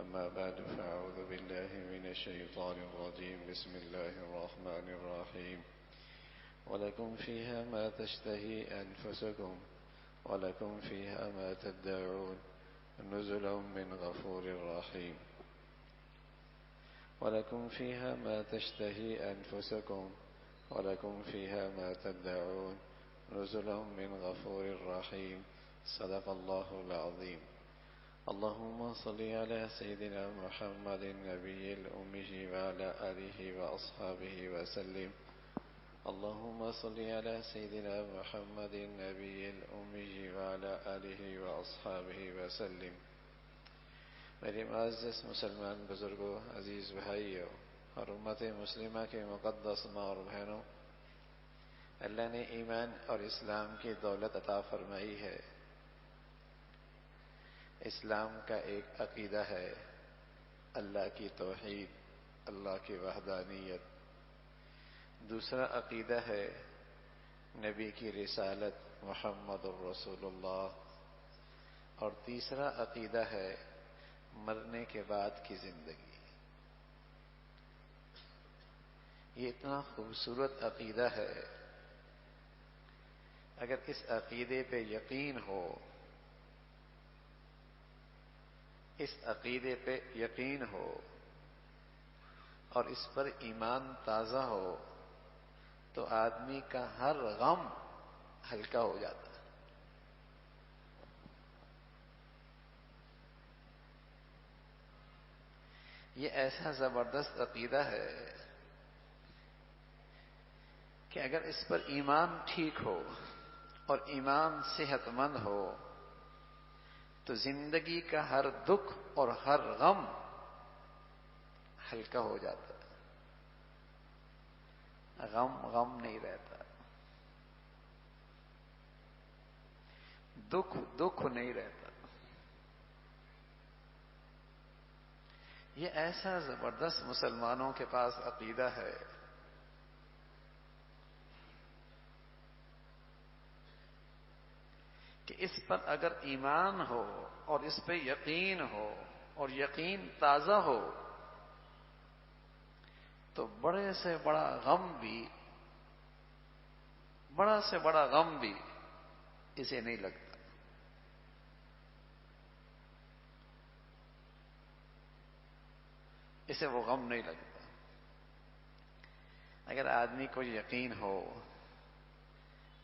أما بعد فأعوذ بالله من الشيطان الرجيم. بسم الله الرحمن الرحيم. ولكم فيها ما تشتهي أنفسكم ولكم فيها ما تدعون نزلا من غفور رحيم. ولكم فيها ما تشتهي أنفسكم ولكم فيها ما تدعون نزلا من غفور رحيم. صدق الله العظيم. اللهم صل على سيدنا محمد النبي الأمي وعلى آله وأصحابه وسلم. اللهم صل على سيدنا محمد النبي الأمي وعلى آله وأصحابه وسلم. میرے معزز مسلمان بزرگوں، عزیز بھائیوں اور امت مسلمہ کے مقدس ماں اور بہنوں، اللہ نے ایمان اور اسلام کی دولت عطا فرمائی ہے. اسلام کا ایک عقیدہ ہے اللہ کی توحید، اللہ کی وحدانیت. دوسرا عقیدہ ہے نبی کی رسالت محمد الرسول اللہ. اور تیسرا عقیدہ ہے مرنے کے بعد کی زندگی. یہ اتنا خوبصورت عقیدہ ہے. اگر اس عقیدے پہ یقین ہو، اس عقیدے پہ یقین ہو اور اس پر ایمان تازہ ہو تو آدمی کا ہر غم ہلکا ہو جاتا ہے. یہ ایسا زبردست عقیدہ ہے کہ اگر اس پر ایمان ٹھیک ہو اور ایمان صحت مند ہو تو زندگی کا ہر دکھ اور ہر غم ہلکا ہو جاتا ہے. غم نہیں رہتا، دکھ نہیں رہتا. یہ ایسا زبردست مسلمانوں کے پاس عقیدہ ہے کہ اس پر اگر ایمان ہو اور اس پہ یقین ہو اور یقین تازہ ہو تو بڑے سے بڑا غم بھی اسے نہیں لگتا. اسے وہ غم نہیں لگتا. اگر آدمی کو یقین ہو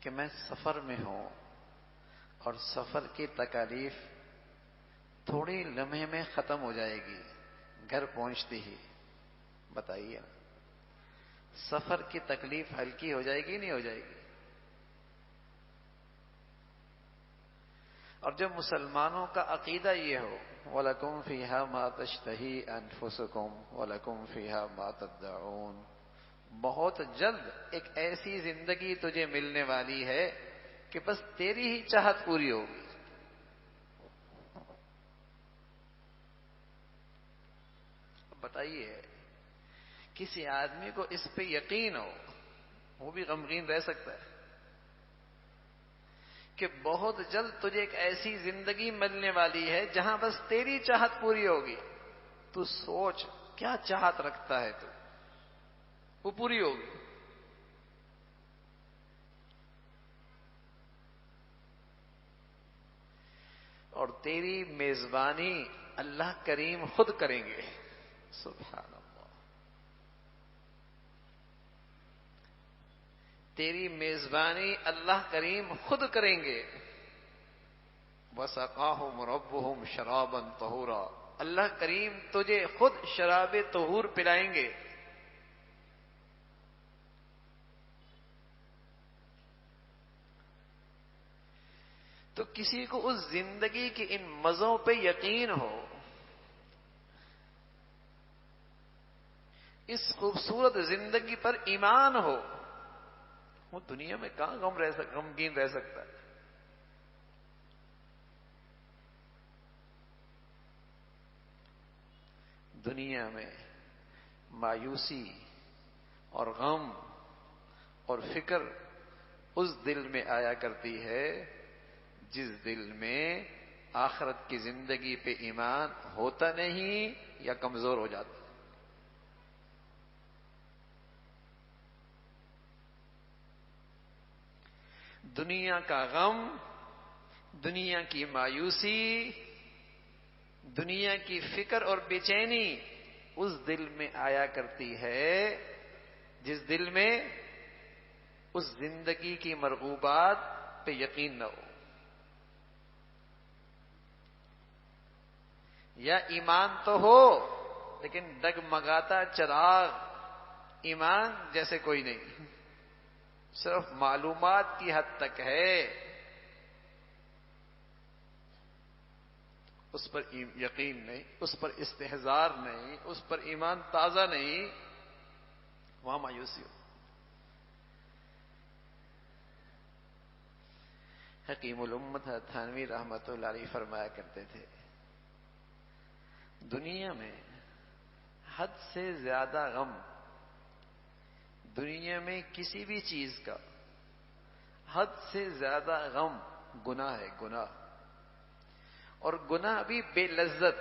کہ میں سفر میں ہوں اور سفر کی تکالیف تھوڑی لمحے میں ختم ہو جائے گی گھر پہنچتی ہی، بتائیے سفر کی تکلیف ہلکی ہو جائے گی نہیں ہو جائے گی؟ اور جب مسلمانوں کا عقیدہ یہ ہو وَلَكُمْ فِيهَا مَا تَشْتَهِي أَنفُسُكُمْ وَلَكُمْ فِيهَا مَا تَدَّعُونَ، بہت جلد ایک ایسی زندگی تجھے ملنے والی ہے کہ بس تیری ہی چاہت پوری ہوگی. بتائیے کسی آدمی کو اس پہ یقین ہو وہ بھی غمگین رہ سکتا ہے کہ بہت جلد تجھے ایک ایسی زندگی ملنے والی ہے جہاں بس تیری چاہت پوری ہوگی. تو سوچ کیا چاہت رکھتا ہے تو وہ پوری ہوگی. اور تیری میزبانی اللہ کریم خود کریں گے. سبحان اللہ. تیری میزبانی اللہ کریم خود کریں گے. وَسَقَاهُمْ رَبُّهُمْ شَرَابًا طَهُورًا، اللہ کریم تجھے خود شراب طہور پلائیں گے. تو کسی کو اس زندگی کی ان مزوں پہ یقین ہو، اس خوبصورت زندگی پر ایمان ہو، وہ دنیا میں کہاں غمگین رہ سکتا ہے؟ دنیا میں مایوسی اور غم اور فکر اس دل میں آیا کرتی ہے جس دل میں آخرت کی زندگی پہ ایمان ہوتا نہیں یا کمزور ہو جاتا. دنیا کا غم، دنیا کی مایوسی، دنیا کی فکر اور بے چینی اس دل میں آیا کرتی ہے جس دل میں اس زندگی کی مرغوبات پہ یقین نہ ہو. یا ایمان تو ہو لیکن ڈگمگاتا چراغ ایمان جیسے کوئی نہیں، صرف معلومات کی حد تک ہے، اس پر یقین نہیں، اس پر استحضار نہیں، اس پر ایمان تازہ نہیں، وہاں مایوسی ہو. حکیم الامت تھانوی رحمۃ اللہ علیہ فرمایا کرتے تھے، دنیا میں حد سے زیادہ غم دنیا میں کسی بھی چیز کا، حد سے زیادہ غم گناہ ہے، گناہ. اور گناہ بھی بے لذت.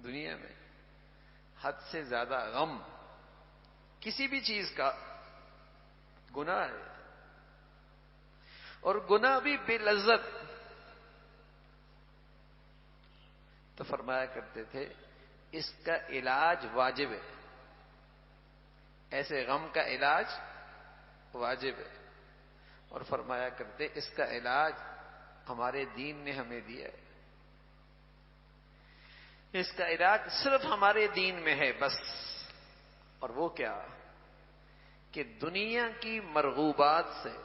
دنیا میں حد سے زیادہ غم کسی بھی چیز کا گناہ ہے، اور گناہ بھی بے لذت. تو فرمایا کرتے تھے اس کا علاج واجب ہے، ایسے غم کا علاج واجب ہے. اور فرمایا کرتے اس کا علاج ہمارے دین نے ہمیں دیا ہے، اس کا علاج صرف ہمارے دین میں ہے بس. اور وہ کیا کہ دنیا کی مرغوبات سے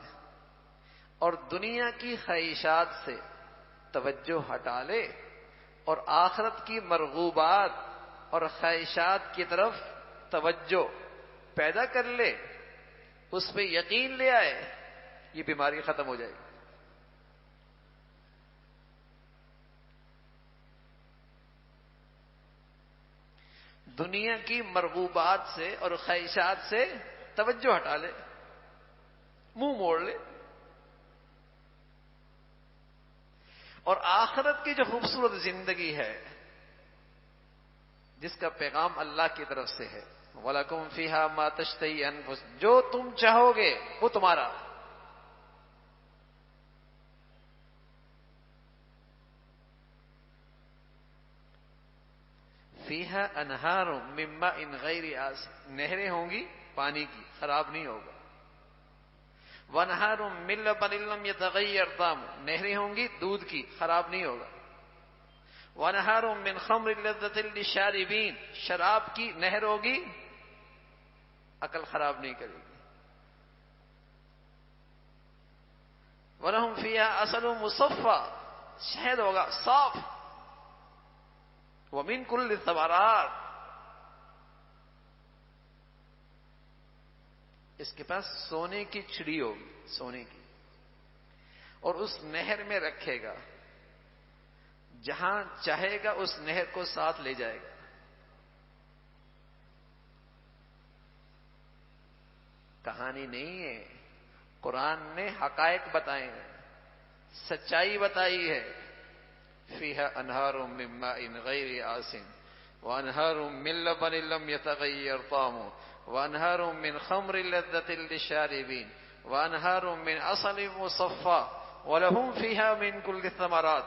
اور دنیا کی خواہشات سے توجہ ہٹا لے اور آخرت کی مرغوبات اور خواہشات کی طرف توجہ پیدا کر لے، اس پہ یقین لے آئے، یہ بیماری ختم ہو جائے گی. دنیا کی مرغوبات سے اور خواہشات سے توجہ ہٹا لے، منہ موڑ لے، اور آخرت کی جو خوبصورت زندگی ہے جس کا پیغام اللہ کی طرف سے ہے، وَلَكُمْ فِيهَا مَا تَشْتَهِي أَنفُسُكُمْ، جو تم چاہو گے وہ تمہارا. فِيهَا أَنْهَارٌ مِّن مَّاءٍ غَيْرِ آسِنٍ، نہریں ہوں گی پانی کی، خراب نہیں ہوگا. وَأَنْهَارٌ مِّن لَبَنٍ لَّمْ يَتَغَيَّرْ طَعْمُهُ، نہریں ہوں گی دودھ کی، خراب نہیں ہوگا. وَأَنْهَارٌ مِّن خَمْرٍ لَذَّةٍ لِّلشَّارِبِينَ، شراب کی نہر ہوگی، عقل خراب نہیں کرے گی. وَلَهُمْ فِيهَا عَسَلٌ مُّصَفًّى، شہد ہوگا صاف. وَمِن كُلِّ الثَّمَرَاتِ، اس کے پاس سونے کی چھڑی ہوگی، سونے کی، اور اس نہر میں رکھے گا، جہاں چاہے گا اس نہر کو ساتھ لے جائے گا. کہانی نہیں ہے، قرآن نے حقائق بتائے ہیں، سچائی بتائی ہے. فِيهَا أَنْهَارٌ مِّن مَّاءٍ غَيْرِ آسِنٍ وَأَنْهَارٌ مِّن لَبَنٍ لَّمْ يَتَغَيَّرْ طَعْمُهُ وَأَنْهَارٌ مِّن خَمْرٍ لَذَّةٍ لِّلشَّارِبِينَ وَأَنْهَارٌ مِّنْ عَسَلٍ مُّصَفًّى وَلَهُمْ فِيهَا مِن كُلِّ الثَّمَرَاتِ.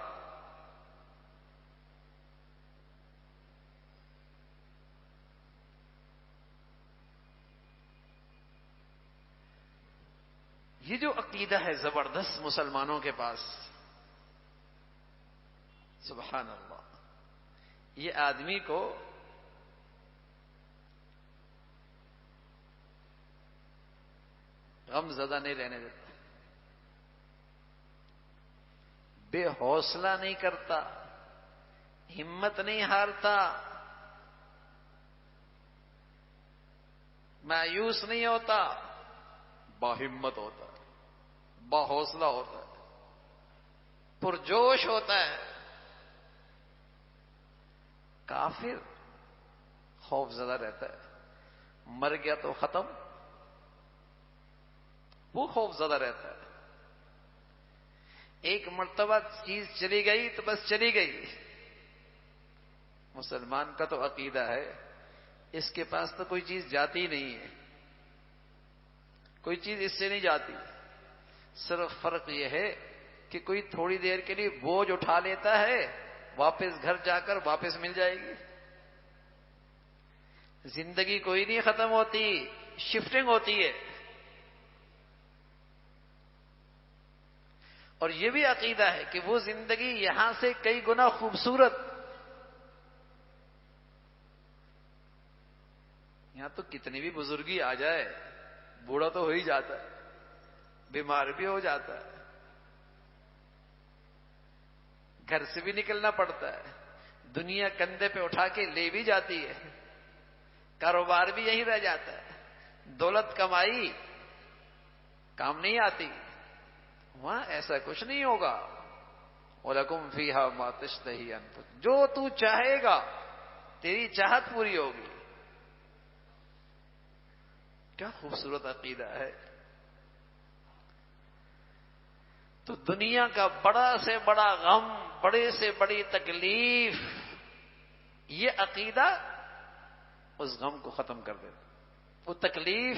یہ جو عقیدہ ہے زبردست مسلمانوں کے پاس، سبحان اللہ، یہ آدمی کو غم زدہ نہیں رہنے دیتا، بے حوصلہ نہیں کرتا، ہمت نہیں ہارتا، مایوس نہیں ہوتا، باہمت ہوتا ہے، باحوصلہ ہوتا ہے، پرجوش ہوتا ہے. کافر خوف زدہ رہتا ہے، مر گیا تو ختم، وہ خوف زدہ رہتا ہے. ایک مرتبہ چیز چلی گئی تو بس چلی گئی. مسلمان کا تو عقیدہ ہے اس کے پاس تو کوئی چیز جاتی نہیں ہے, کوئی چیز اس سے نہیں جاتی. صرف فرق یہ ہے کہ کوئی تھوڑی دیر کے لیے بوجھ اٹھا لیتا ہے, واپس گھر جا کر واپس مل جائے گی. زندگی کوئی نہیں ختم ہوتی, شفٹنگ ہوتی ہے. اور یہ بھی عقیدہ ہے کہ وہ زندگی یہاں سے کئی گنا خوبصورت. یہاں تو کتنی بھی بزرگی آ جائے, بوڑھا تو ہو ہی جاتا ہے, بیمار بھی ہو جاتا ہے, گھر سے بھی نکلنا پڑتا ہے, دنیا کندھے پہ اٹھا کے لے بھی جاتی ہے, کاروبار بھی یہیں رہ جاتا ہے, دولت کمائی کام نہیں آتی. وہاں ایسا کچھ نہیں ہوگا. وَلَكُمْ فِيهَا مَا تَشْتَهِي أَنفُسُكُمْ, جو تو چاہے گا تیری چاہت پوری ہوگی. کیا خوبصورت عقیدہ ہے. تو دنیا کا بڑا سے بڑا غم, بڑے سے بڑی تکلیف, یہ عقیدہ اس غم کو ختم کر دیتا. وہ تکلیف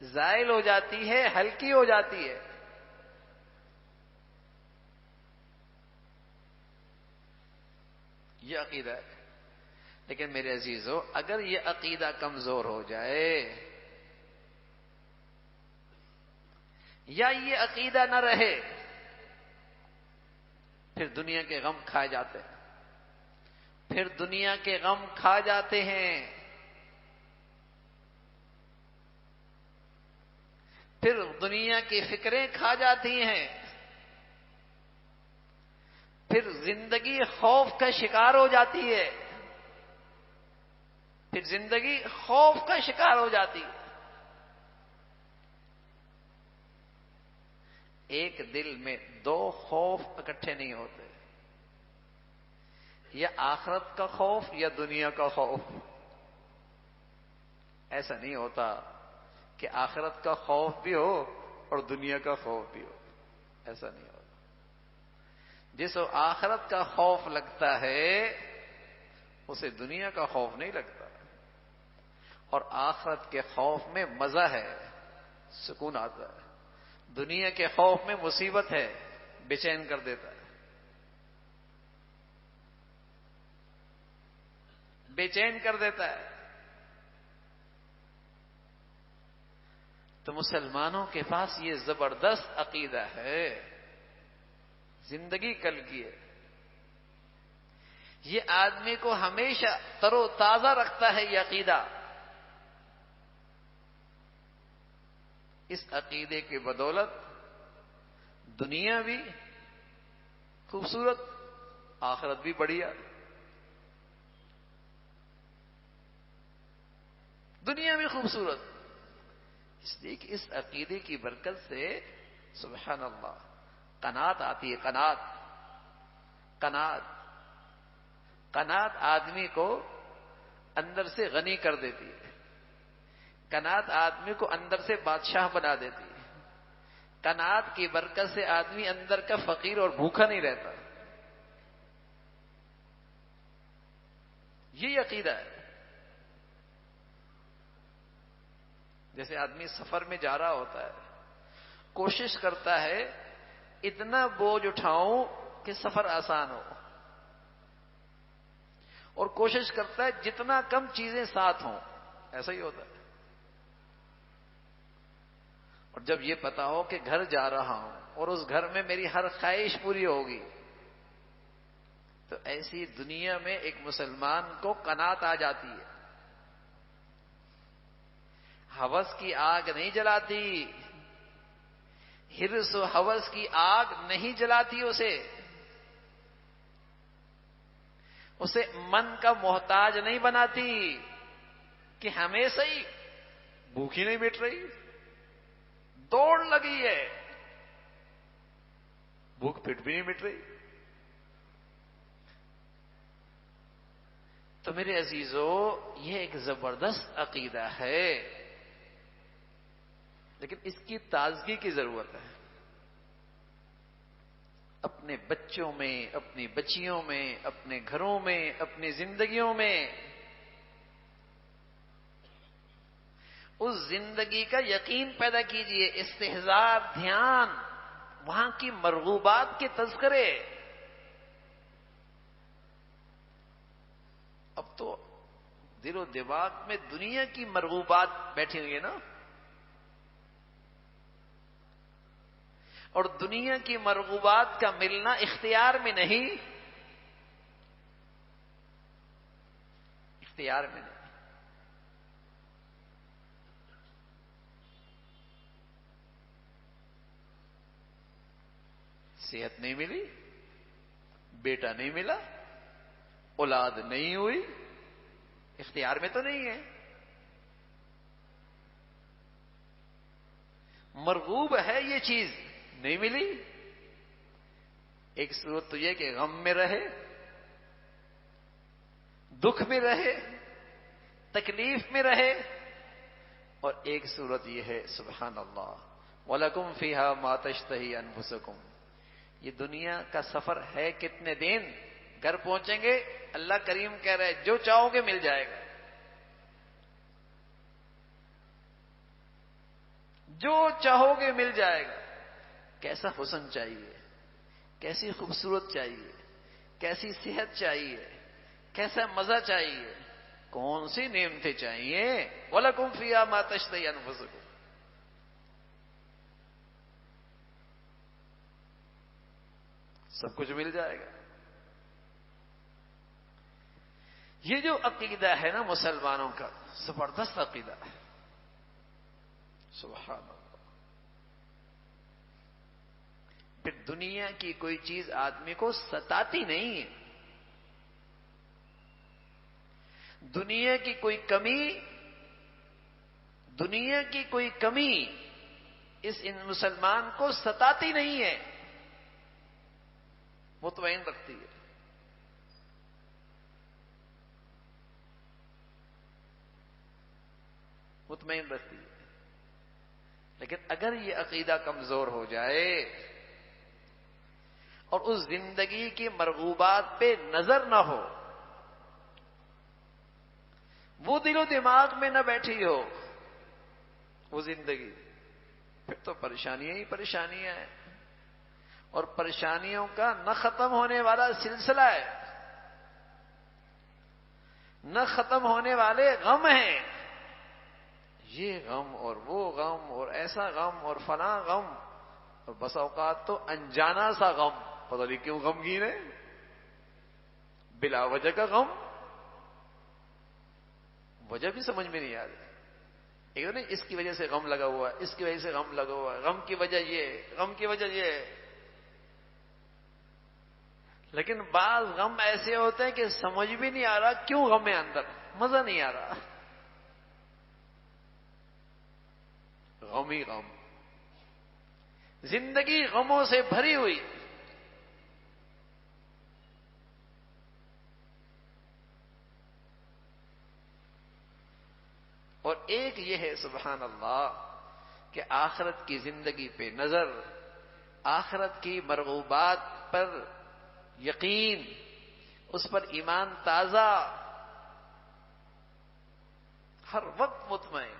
زائل ہو جاتی ہے, ہلکی ہو جاتی ہے. یہ عقیدہ ہے. لیکن میرے عزیزو, اگر یہ عقیدہ کمزور ہو جائے یا یہ عقیدہ نہ رہے, پھر دنیا کے غم کھائے جاتے ہیں. پھر دنیا کے غم کھا جاتے ہیں. پھر دنیا کی فکریں کھا جاتی ہیں. پھر زندگی خوف کا شکار ہو جاتی ہے. پھر زندگی خوف کا شکار ہو جاتی ہے. ایک دل میں دو خوف اکٹھے نہیں ہوتے, یا آخرت کا خوف یا دنیا کا خوف. ایسا نہیں ہوتا کہ آخرت کا خوف بھی ہو اور دنیا کا خوف بھی ہو. ایسا نہیں ہوتا. جس کو آخرت کا خوف لگتا ہے اسے دنیا کا خوف نہیں لگتا. اور آخرت کے خوف میں مزہ ہے, سکون آتا ہے. دنیا کے خوف میں مصیبت ہے, بے چین کر دیتا ہے, بے چین کر دیتا ہے. تو مسلمانوں کے پاس یہ زبردست عقیدہ ہے, زندگی کل کی ہے. یہ آدمی کو ہمیشہ تر و تازہ رکھتا ہے. یہ عقیدہ, اس عقیدے کی بدولت دنیا بھی خوبصورت, آخرت بھی بڑھیا. دنیا بھی خوبصورت, اس لیے کہ اس عقیدے کی برکت سے سبحان اللہ قناعت آتی ہے. قناعت, قناعت, قناعت آدمی کو اندر سے غنی کر دیتی ہے. قناعت آدمی کو اندر سے بادشاہ بنا دیتی ہے. قناعت کی برکت سے آدمی اندر کا فقیر اور بھوکا نہیں رہتا. یہ عقیدہ ہے. جیسے آدمی سفر میں جا رہا ہوتا ہے, کوشش کرتا ہے اتنا بوجھ اٹھاؤں کہ سفر آسان ہو, اور کوشش کرتا ہے جتنا کم چیزیں ساتھ ہوں. ایسا ہی ہوتا ہے. اور جب یہ پتا ہو کہ گھر جا رہا ہوں اور اس گھر میں میری ہر خواہش پوری ہوگی, تو ایسی دنیا میں ایک مسلمان کو قناعت آ جاتی ہے. ہوس کی آگ نہیں جلاتی, حرص و ہوس کی آگ نہیں جلاتی اسے. اسے من کا محتاج نہیں بناتی کہ ہمیشہ ہی بھوک ہی نہیں مٹ رہی, دوڑ لگی ہے, بھوک پیٹ بھی نہیں مٹ رہی. تو میرے عزیزو, یہ ایک زبردست عقیدہ ہے. لیکن اس کی تازگی کی ضرورت ہے. اپنے بچوں میں، اپنی بچیوں میں، اپنے گھروں میں، اپنی زندگیوں میں اس زندگی کا یقین پیدا کیجئے. استحضار، دھیان، وہاں کی مرغوبات کے تذکرے. اب تو دل و دماغ میں دنیا کی مرغوبات بیٹھی ہوئی ہے نا، اور دنیا کی مرغوبات کا ملنا اختیار میں نہیں، اختیار میں نہیں. صحت نہیں ملی، بیٹا نہیں ملا، اولاد نہیں ہوئی، اختیار میں تو نہیں ہے. مرغوب ہے یہ چیز، نہیں ملی. ایک صورت تو یہ کہ غم میں رہے، دکھ میں رہے، تکلیف میں رہے، اور ایک صورت یہ ہے سبحان اللہ وَلَكُمْ فِيهَا مَا تَشْتَهِي أَنفُسُكُمْ. یہ دنیا کا سفر ہے کتنے دن، گھر پہنچیں گے اللہ کریم کہہ رہے جو چاہو گے مل جائے گا، جو چاہو گے مل جائے گا. کیسا حسن چاہیے، کیسی خوبصورت چاہیے، کیسی صحت چاہیے، کیسا مزہ چاہیے، کون سی نعمتیں چاہیے. وَلَكُمْ فِيهَا مَا تَشْتَهِي أَنفُسُكُمْ. سب کچھ مل جائے گا. یہ جو عقیدہ ہے نا مسلمانوں کا، زبردست عقیدہ ہے. سبحان اللہ. پھر دنیا کی کوئی چیز آدمی کو ستاتی نہیں ہے. دنیا کی کوئی کمی، دنیا کی کوئی کمی اس مسلمان کو ستاتی نہیں ہے، مطمئن رکھتی ہے. مطمئن رکھتی ہے. لیکن اگر یہ عقیدہ کمزور ہو جائے اور اس زندگی کی مرغوبات پہ نظر نہ ہو، وہ دل و دماغ میں نہ بیٹھی ہو وہ زندگی، پھر تو پریشانیاں ہی پریشانیاں ہیں. اور پریشانیوں کا نہ ختم ہونے والا سلسلہ ہے، نہ ختم ہونے والے غم ہیں. یہ غم اور وہ غم اور ایسا غم اور فلاں غم، اور بس اوقات تو انجانا سا غم، پتہ نہیں کیوں غمگین ہے، بلا وجہ کا غم، وجہ بھی سمجھ میں نہیں آ رہی. ایک نہیں اس کی وجہ سے غم لگا ہوا ہے، اس کی وجہ سے غم لگا ہوا ہے، غم کی وجہ یہ، غم کی وجہ یہ. لیکن بعض غم ایسے ہوتے ہیں کہ سمجھ بھی نہیں آ رہا کیوں غم ہے، اندر مزہ نہیں آ رہا. غم ہی غم، زندگی غموں سے بھری ہوئی. اور ایک یہ ہے سبحان اللہ کہ آخرت کی زندگی پہ نظر، آخرت کی مرغوبات پر یقین، اس پر ایمان تازہ، ہر وقت مطمئن.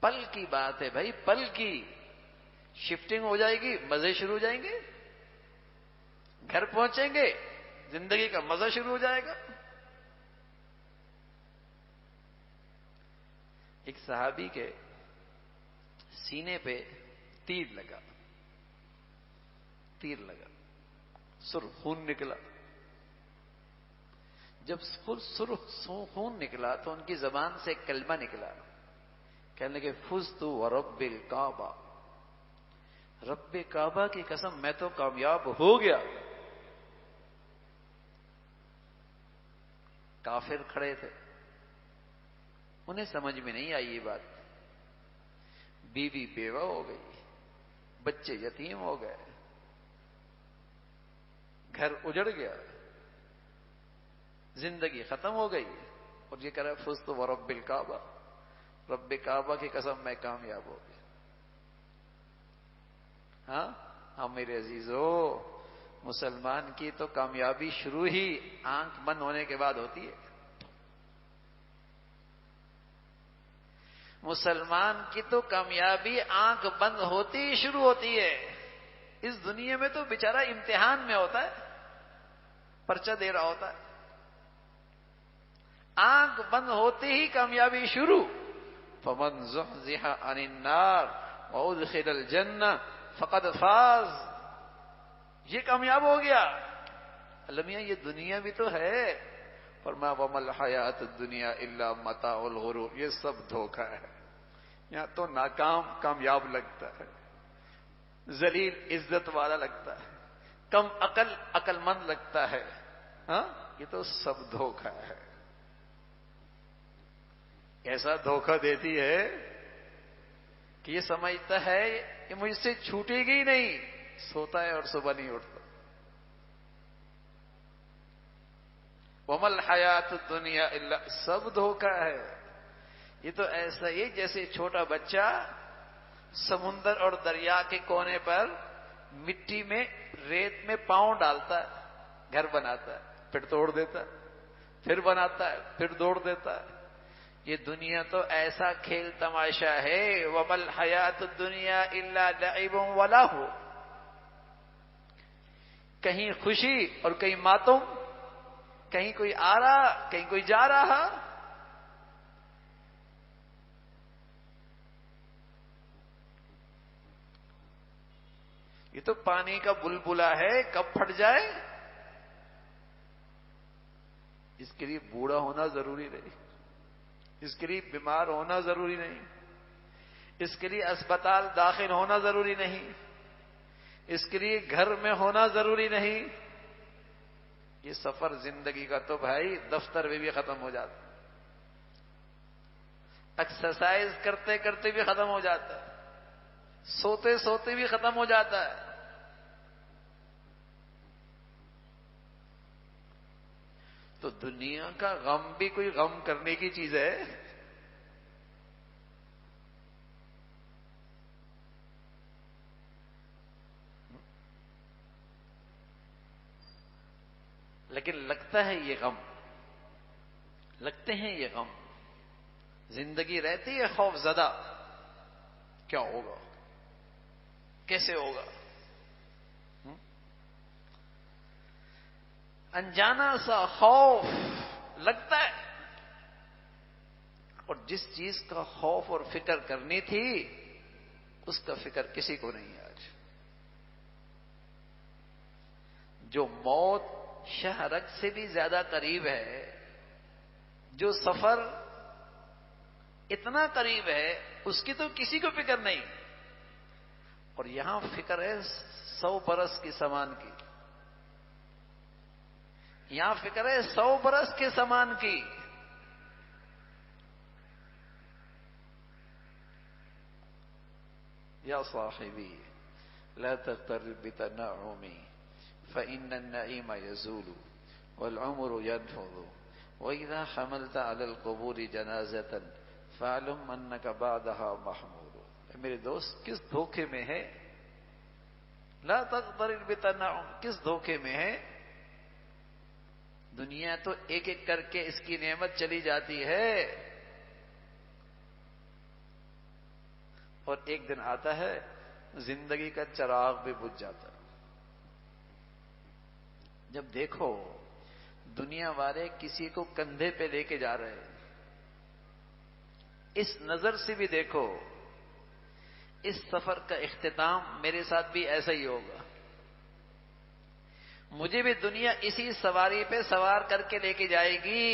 پل کی بات ہے بھائی، پل کی شفٹنگ ہو جائے گی، مزے شروع ہو جائیں گے، گھر پہنچیں گے زندگی کا مزہ شروع ہو جائے گا. ایک صحابی کے سینے پہ تیر لگا، تیر لگا، سرخ خون نکلا. جب سرخ خون نکلا تو ان کی زبان سے ایک کلمہ نکلا، کہنے لگے فزت ورب الکعبہ، رب کعبہ کی قسم میں تو کامیاب ہو گیا. کافر کھڑے تھے، انہیں سمجھ میں نہیں آئی یہ بات. بیوی بیوہ ہو گئی، بچے یتیم ہو گئے، گھر اجڑ گیا، زندگی ختم ہو گئی، اور یہ کہہ رہا ہے فزت ورب الکعبہ، رب کعبہ کی قسم میں کامیاب ہو گیا. ہاں میرے عزیزو، مسلمان کی تو کامیابی شروع ہی آنکھ بند ہونے کے بعد ہوتی ہے. مسلمان کی تو کامیابی آنکھ بند ہوتی ہی شروع ہوتی ہے. اس دنیا میں تو بیچارہ امتحان میں ہوتا ہے، پرچہ دے رہا ہوتا ہے. آنکھ بند ہوتے ہی کامیابی شروع. فمن زحزح عن النار وادخل الجنہ فقد فاز. یہ کامیاب ہو گیا. المیاں یہ دنیا بھی تو ہے. فرمایا وما الحیات الدنیا الا متاع الغرور. یہ سب دھوکہ ہے. یہاں تو ناکام کامیاب لگتا ہے، ذلیل عزت والا لگتا ہے، کم عقل مند لگتا ہے. یہ تو سب دھوکہ ہے. ایسا دھوکہ دیتی ہے کہ یہ سمجھتا ہے کہ مجھ سے چھوٹے گی نہیں. سوتا ہے اور صبح نہیں اٹھتا. وما الحیات الدنیا الا، سب دھوکہ ہے. یہ تو ایسا ہی جیسے چھوٹا بچہ سمندر اور دریا کے کونے پر مٹی میں ریت میں پاؤں ڈالتا ہے، گھر بناتا ہے، پھر توڑ دیتا ہے، پھر بناتا ہے، پھر توڑ دیتا ہے. یہ دنیا تو ایسا کھیل تماشا ہے. وما الحیات الدنیا الا لعب ولہو. کہیں خوشی اور کہیں ماتم، کہیں کوئی آ رہا کہیں کوئی جا رہا. یہ تو پانی کا بلبلا ہے، کب پھٹ جائے. اس کے لیے بوڑھا ہونا ضروری نہیں، اس کے لیے بیمار ہونا ضروری نہیں، اس کے لیے اسپتال داخل ہونا ضروری نہیں، اس کے لیے گھر میں ہونا ضروری نہیں. یہ سفر زندگی کا تو بھائی دفتر میں بھی ختم ہو جاتا ہے، ایکسرسائز کرتے کرتے بھی ختم ہو جاتا ہے، سوتے سوتے بھی ختم ہو جاتا ہے. تو دنیا کا غم بھی کوئی غم کرنے کی چیز ہے؟ لیکن لگتا ہے یہ غم، لگتے ہیں یہ غم. زندگی رہتی ہے خوف زدہ. کیا ہوگا، کیسے ہوگا، انجانا سا خوف لگتا ہے. اور جس چیز کا خوف اور فکر کرنی تھی اس کا فکر کسی کو نہیں ہے آج. جو موت شہرک سے بھی زیادہ قریب ہے، جو سفر اتنا قریب ہے، اس کی تو کسی کو فکر نہیں. اور یہاں فکر ہے 100 برس کی سامان کی. یہاں فکر ہے 100 برس کے سامان کی. یا صاحبی لا تغترب بتنعمی فإن النعيم يزول والعمر ينفض وإذا حملت على القبور جنازة فاعلم أنك بعدها محمول. میرے دوست کس دھوکے میں ہے؟ لا تغترب بتنعم، کس دھوکے میں ہے؟ دنیا تو ایک ایک کر کے اس کی نعمت چلی جاتی ہے، اور ایک دن آتا ہے زندگی کا چراغ بھی بجھ جاتا ہے. جب دیکھو دنیا والے کسی کو کندھے پہ لے کے جا رہے ہیں، اس نظر سے بھی دیکھو اس سفر کا اختتام میرے ساتھ بھی ایسا ہی ہوگا. مجھے بھی دنیا اسی سواری پہ سوار کر کے لے کے جائے گی.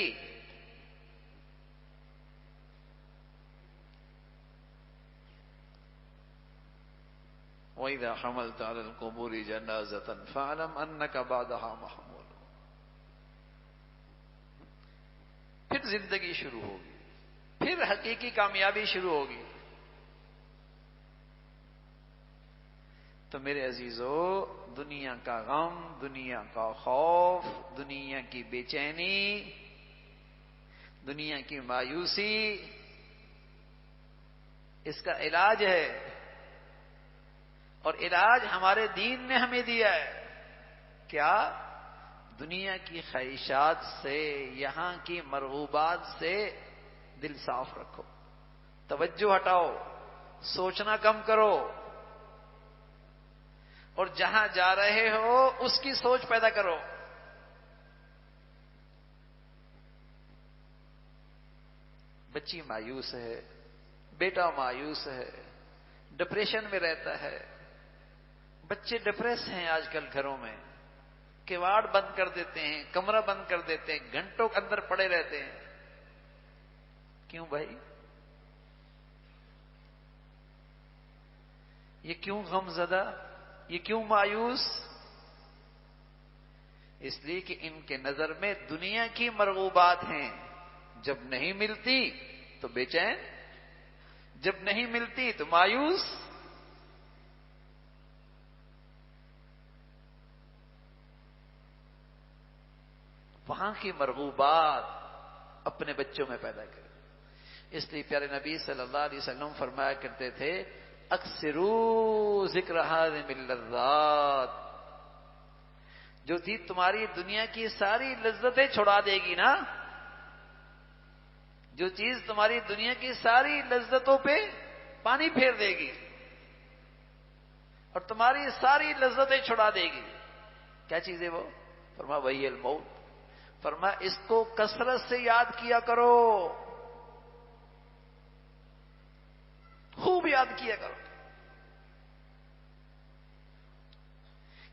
وَإِذَا حَمَلْتَ عَلَى الْقُبُورِ جَنَازَةً فَاعْلَمْ أَنَّكَ بَعْدَهَا مَحْمُولٌ. پھر زندگی شروع ہوگی، پھر حقیقی کامیابی شروع ہوگی. تو میرے عزیزو، دنیا کا غم، دنیا کا خوف، دنیا کی بے چینی، دنیا کی مایوسی، اس کا علاج ہے، اور علاج ہمارے دین نے ہمیں دیا ہے. کیا؟ دنیا کی خواہشات سے، یہاں کی مرغوبات سے دل صاف رکھو، توجہ ہٹاؤ، سوچنا کم کرو، اور جہاں جا رہے ہو اس کی سوچ پیدا کرو. بچی مایوس ہے، بیٹا مایوس ہے، ڈپریشن میں رہتا ہے. بچے ڈپریس ہیں آج کل گھروں میں، کواڑ بند کر دیتے ہیں، کمرہ بند کر دیتے ہیں، گھنٹوں کے اندر پڑے رہتے ہیں. کیوں بھائی؟ یہ کیوں غم زدہ، یہ کیوں مایوس؟ اس لیے کہ ان کے نظر میں دنیا کی مرغوبات ہیں، جب نہیں ملتی تو بے چین، جب نہیں ملتی تو مایوس. وہاں کی مرغوبات اپنے بچوں میں پیدا کریں. اس لیے پیارے نبی صلی اللہ علیہ وسلم فرمایا کرتے تھے اکثروا ذکر هذه اللذات، جو چیز تمہاری دنیا کی ساری لذتیں چھڑا دے گی نا، جو چیز تمہاری دنیا کی ساری لذتوں پہ پانی پھیر دے گی اور تمہاری ساری لذتیں چھڑا دے گی، کیا چیز ہے وہ؟ فرمایا وہی الموت. فرمایا اس کو کثرت سے یاد کیا کرو، خوب یاد کیا کرو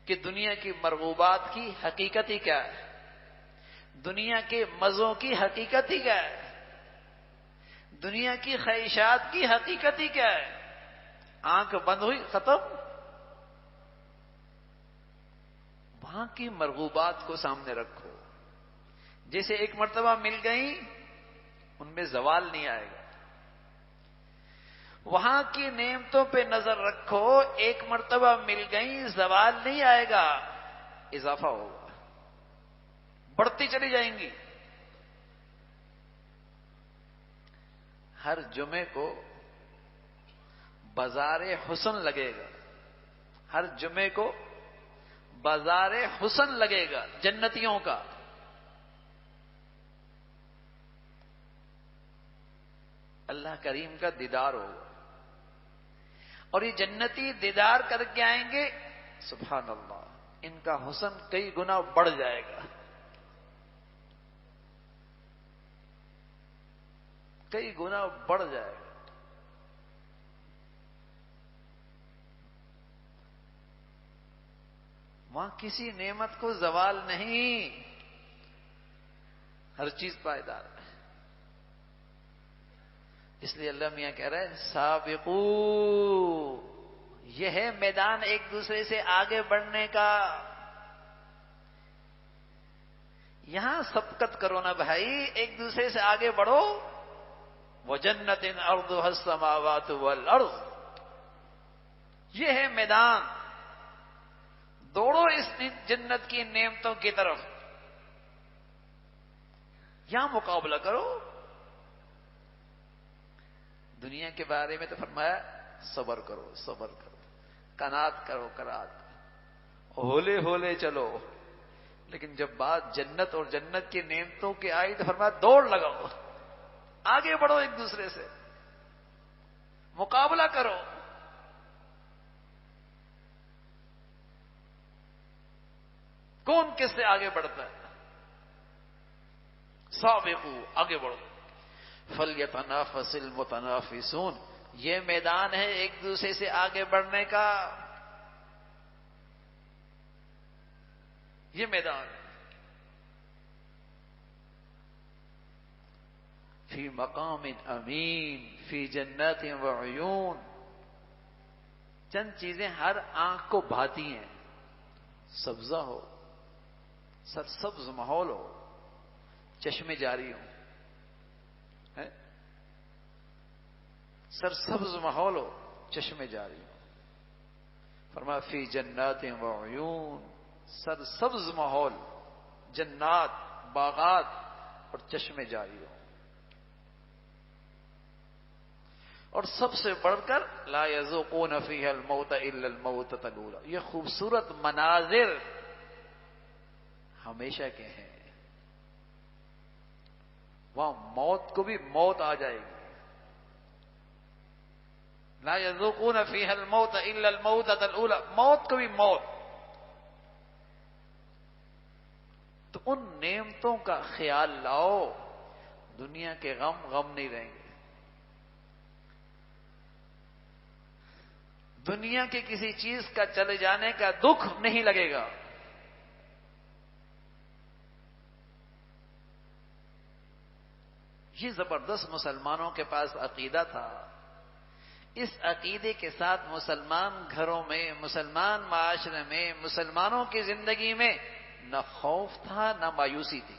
کہ دنیا کی مرغوبات کی حقیقت ہی کیا ہے، دنیا کے مزوں کی حقیقت ہی کیا ہے، دنیا کی خواہشات کی حقیقت ہی کیا ہے. آنکھ بند ہوئی، ختم. وہاں کی مرغوبات کو سامنے رکھو، جیسے ایک مرتبہ مل گئی ان میں زوال نہیں آئے گا. وہاں کی نعمتوں پہ نظر رکھو، ایک مرتبہ مل گئی زوال نہیں آئے گا، اضافہ ہوگا، بڑھتی چلی جائیں گی. ہر جمعے کو بازار حسن لگے گا، ہر جمعے کو بازار حسن لگے گا جنتیوں کا. اللہ کریم کا دیدار ہوگا، اور یہ جنتی دیدار کر کے آئیں گے، سبحان اللہ، ان کا حسن کئی گنا بڑھ جائے گا، کئی گنا بڑھ جائے گا. وہاں کسی نعمت کو زوال نہیں، ہر چیز پائیدار ہے. اس لیے اللہ میاں کہہ رہے ہیں سابقو، یہ ہے میدان ایک دوسرے سے آگے بڑھنے کا. یہاں سبقت کرو نا بھائی، ایک دوسرے سے آگے بڑھو. وَجَنَّةٍ أَرْضُهَا السَّمَاوَاتُ وَالْأَرْضُ، یہ ہے میدان. دوڑو اس جنت کی نعمتوں کی طرف، یہاں مقابلہ کرو. دنیا کے بارے میں تو فرمایا صبر کرو، صبر کرو، قناعت کرو، قناعت کرو، ہولے ہولے چلو. لیکن جب بات جنت اور جنت کی نعمتوں کی آئی تو فرمایا دوڑ لگاؤ، آگے بڑھو، ایک دوسرے سے مقابلہ کرو. کون کس سے آگے بڑھتا ہے؟ سابقو، آگے بڑھو. فَلْيَتَنَافَسِ الْمُتَنَافِسُونَ، یہ میدان ہے ایک دوسرے سے آگے بڑھنے کا، یہ میدان ہے. فی مقام امین فی جنات وعیون. چند چیزیں ہر آنکھ کو بھاتی ہیں، سبزہ ہو، سرسبز ماحول ہو، چشمے جاری ہوں، سرسبز ماحول ہو، چشمے جاری ہوں. فرمایا فی جنات وعیون، سرسبز ماحول، جنات، باغات اور چشمے جاری ہوں. اور سب سے بڑھ کر لا یذوقون فیہا الموت الا الموتۃ الاولی، یہ خوبصورت مناظر ہمیشہ کے ہیں. وہاں موت کو بھی موت آ جائے گی. لا یذوقون فیہا الموت الا الموتۃ الاولی، موت کو بھی موت. تو ان نعمتوں کا خیال لاؤ، دنیا کے غم نہیں رہیں گے. دنیا کی کسی چیز کا چلے جانے کا دکھ نہیں لگے گا. یہ زبردست مسلمانوں کے پاس عقیدہ تھا. اس عقیدے کے ساتھ مسلمان گھروں میں، مسلمان معاشرے میں، مسلمانوں کی زندگی میں نہ خوف تھا نہ مایوسی تھی.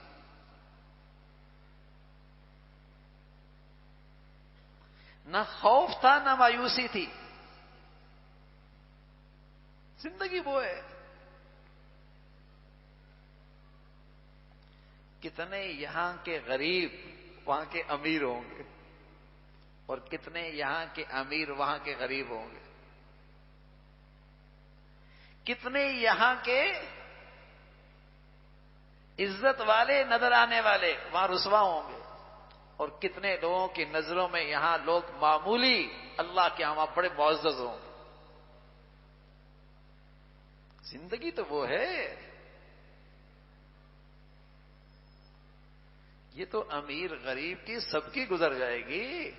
نہ خوف تھا نہ مایوسی تھی. زندگی وہ ہے. کتنے یہاں کے غریب وہاں کے امیر ہوں گے، اور کتنے یہاں کے امیر وہاں کے غریب ہوں گے. کتنے یہاں کے عزت والے نظر آنے والے وہاں رسوا ہوں گے، اور کتنے لوگوں کی نظروں میں یہاں لوگ معمولی، اللہ کے یہاں بڑے معزز ہوں گے. زندگی تو وہ ہے. یہ تو امیر غریب کی سب کی گزر جائے گی،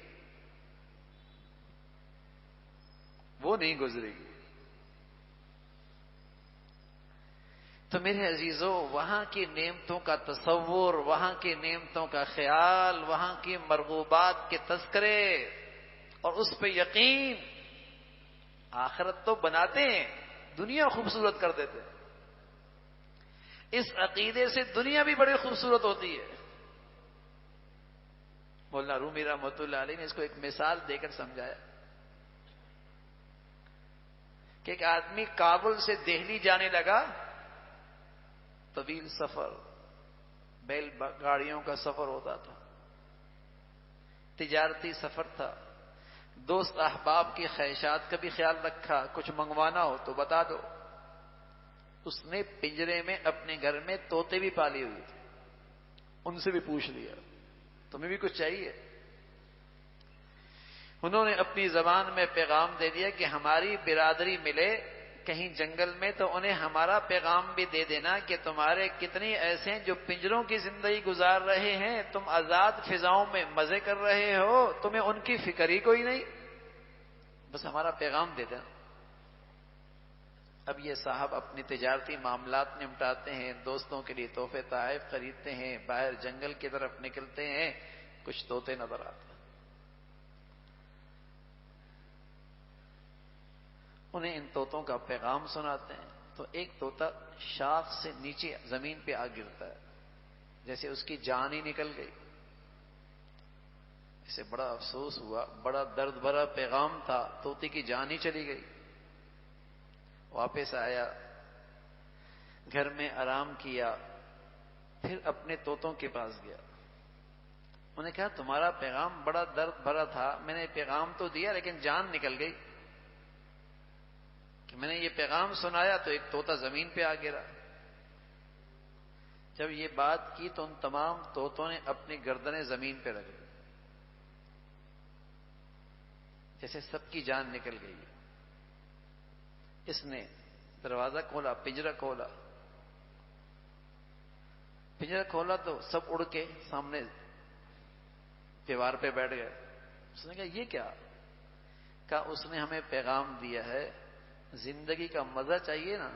وہ نہیں گزرے گی. تو میرے عزیزو، وہاں کی نعمتوں کا تصور، وہاں کی نعمتوں کا خیال، وہاں کی مرغوبات کے تذکرے اور اس پہ یقین، آخرت تو بناتے ہیں، دنیا خوبصورت کر دیتے ہیں. اس عقیدے سے دنیا بھی بڑی خوبصورت ہوتی ہے. مولانا رومی رحمۃ اللہ علیہ نے اس کو ایک مثال دے کر سمجھایا کہ ایک آدمی کابل سے دہلی جانے لگا. طویل سفر، بیل گاڑیوں کا سفر ہوتا تھا، تجارتی سفر تھا. دوست احباب کی خواہشات کا بھی خیال رکھا، کچھ منگوانا ہو تو بتا دو. اس نے پنجرے میں اپنے گھر میں طوطے بھی پالے ہوئے تھے، ان سے بھی پوچھ لیا تمہیں بھی کچھ چاہیے. انہوں نے اپنی زبان میں پیغام دے دیا کہ ہماری برادری ملے کہیں جنگل میں تو انہیں ہمارا پیغام بھی دے دینا کہ تمہارے کتنے ایسے ہیں جو پنجروں کی زندگی گزار رہے ہیں، تم آزاد فضاؤں میں مزے کر رہے ہو، تمہیں ان کی فکر ہی کوئی نہیں، بس ہمارا پیغام دے دینا. اب یہ صاحب اپنی تجارتی معاملات نمٹاتے ہیں، دوستوں کے لیے تحفے تحائف خریدتے ہیں، باہر جنگل کی طرف نکلتے ہیں، کچھ طوطے نظر آتے ہیں. انہیں ان طوطوں کا پیغام سناتے ہیں تو ایک طوطا شاخ سے نیچے زمین پہ آ گرتا ہے، جیسے اس کی جان ہی نکل گئی. اسے بڑا افسوس ہوا، بڑا درد بھرا پیغام تھا، طوطے کی جان ہی چلی گئی. واپس آیا، گھر میں آرام کیا، پھر اپنے طوطوں کے پاس گیا. انہوں نے کہا تمہارا پیغام بڑا درد بھرا تھا، میں نے پیغام تو دیا لیکن جان نکل گئی. کہ میں نے یہ پیغام سنایا تو ایک طوطا زمین پہ آ گرا. جب یہ بات کی تو ان تمام طوطوں نے اپنی گردنیں زمین پہ رکھ دی، جیسے سب کی جان نکل گئی. اس نے دروازہ کھولا، پنجرہ کھولا. پنجرہ کھولا تو سب اڑ کے سامنے دیوار پہ بیٹھ گئے. اس نے کہا یہ کیا؟ کہا اس نے ہمیں پیغام دیا ہے زندگی کا مزہ چاہیے نا،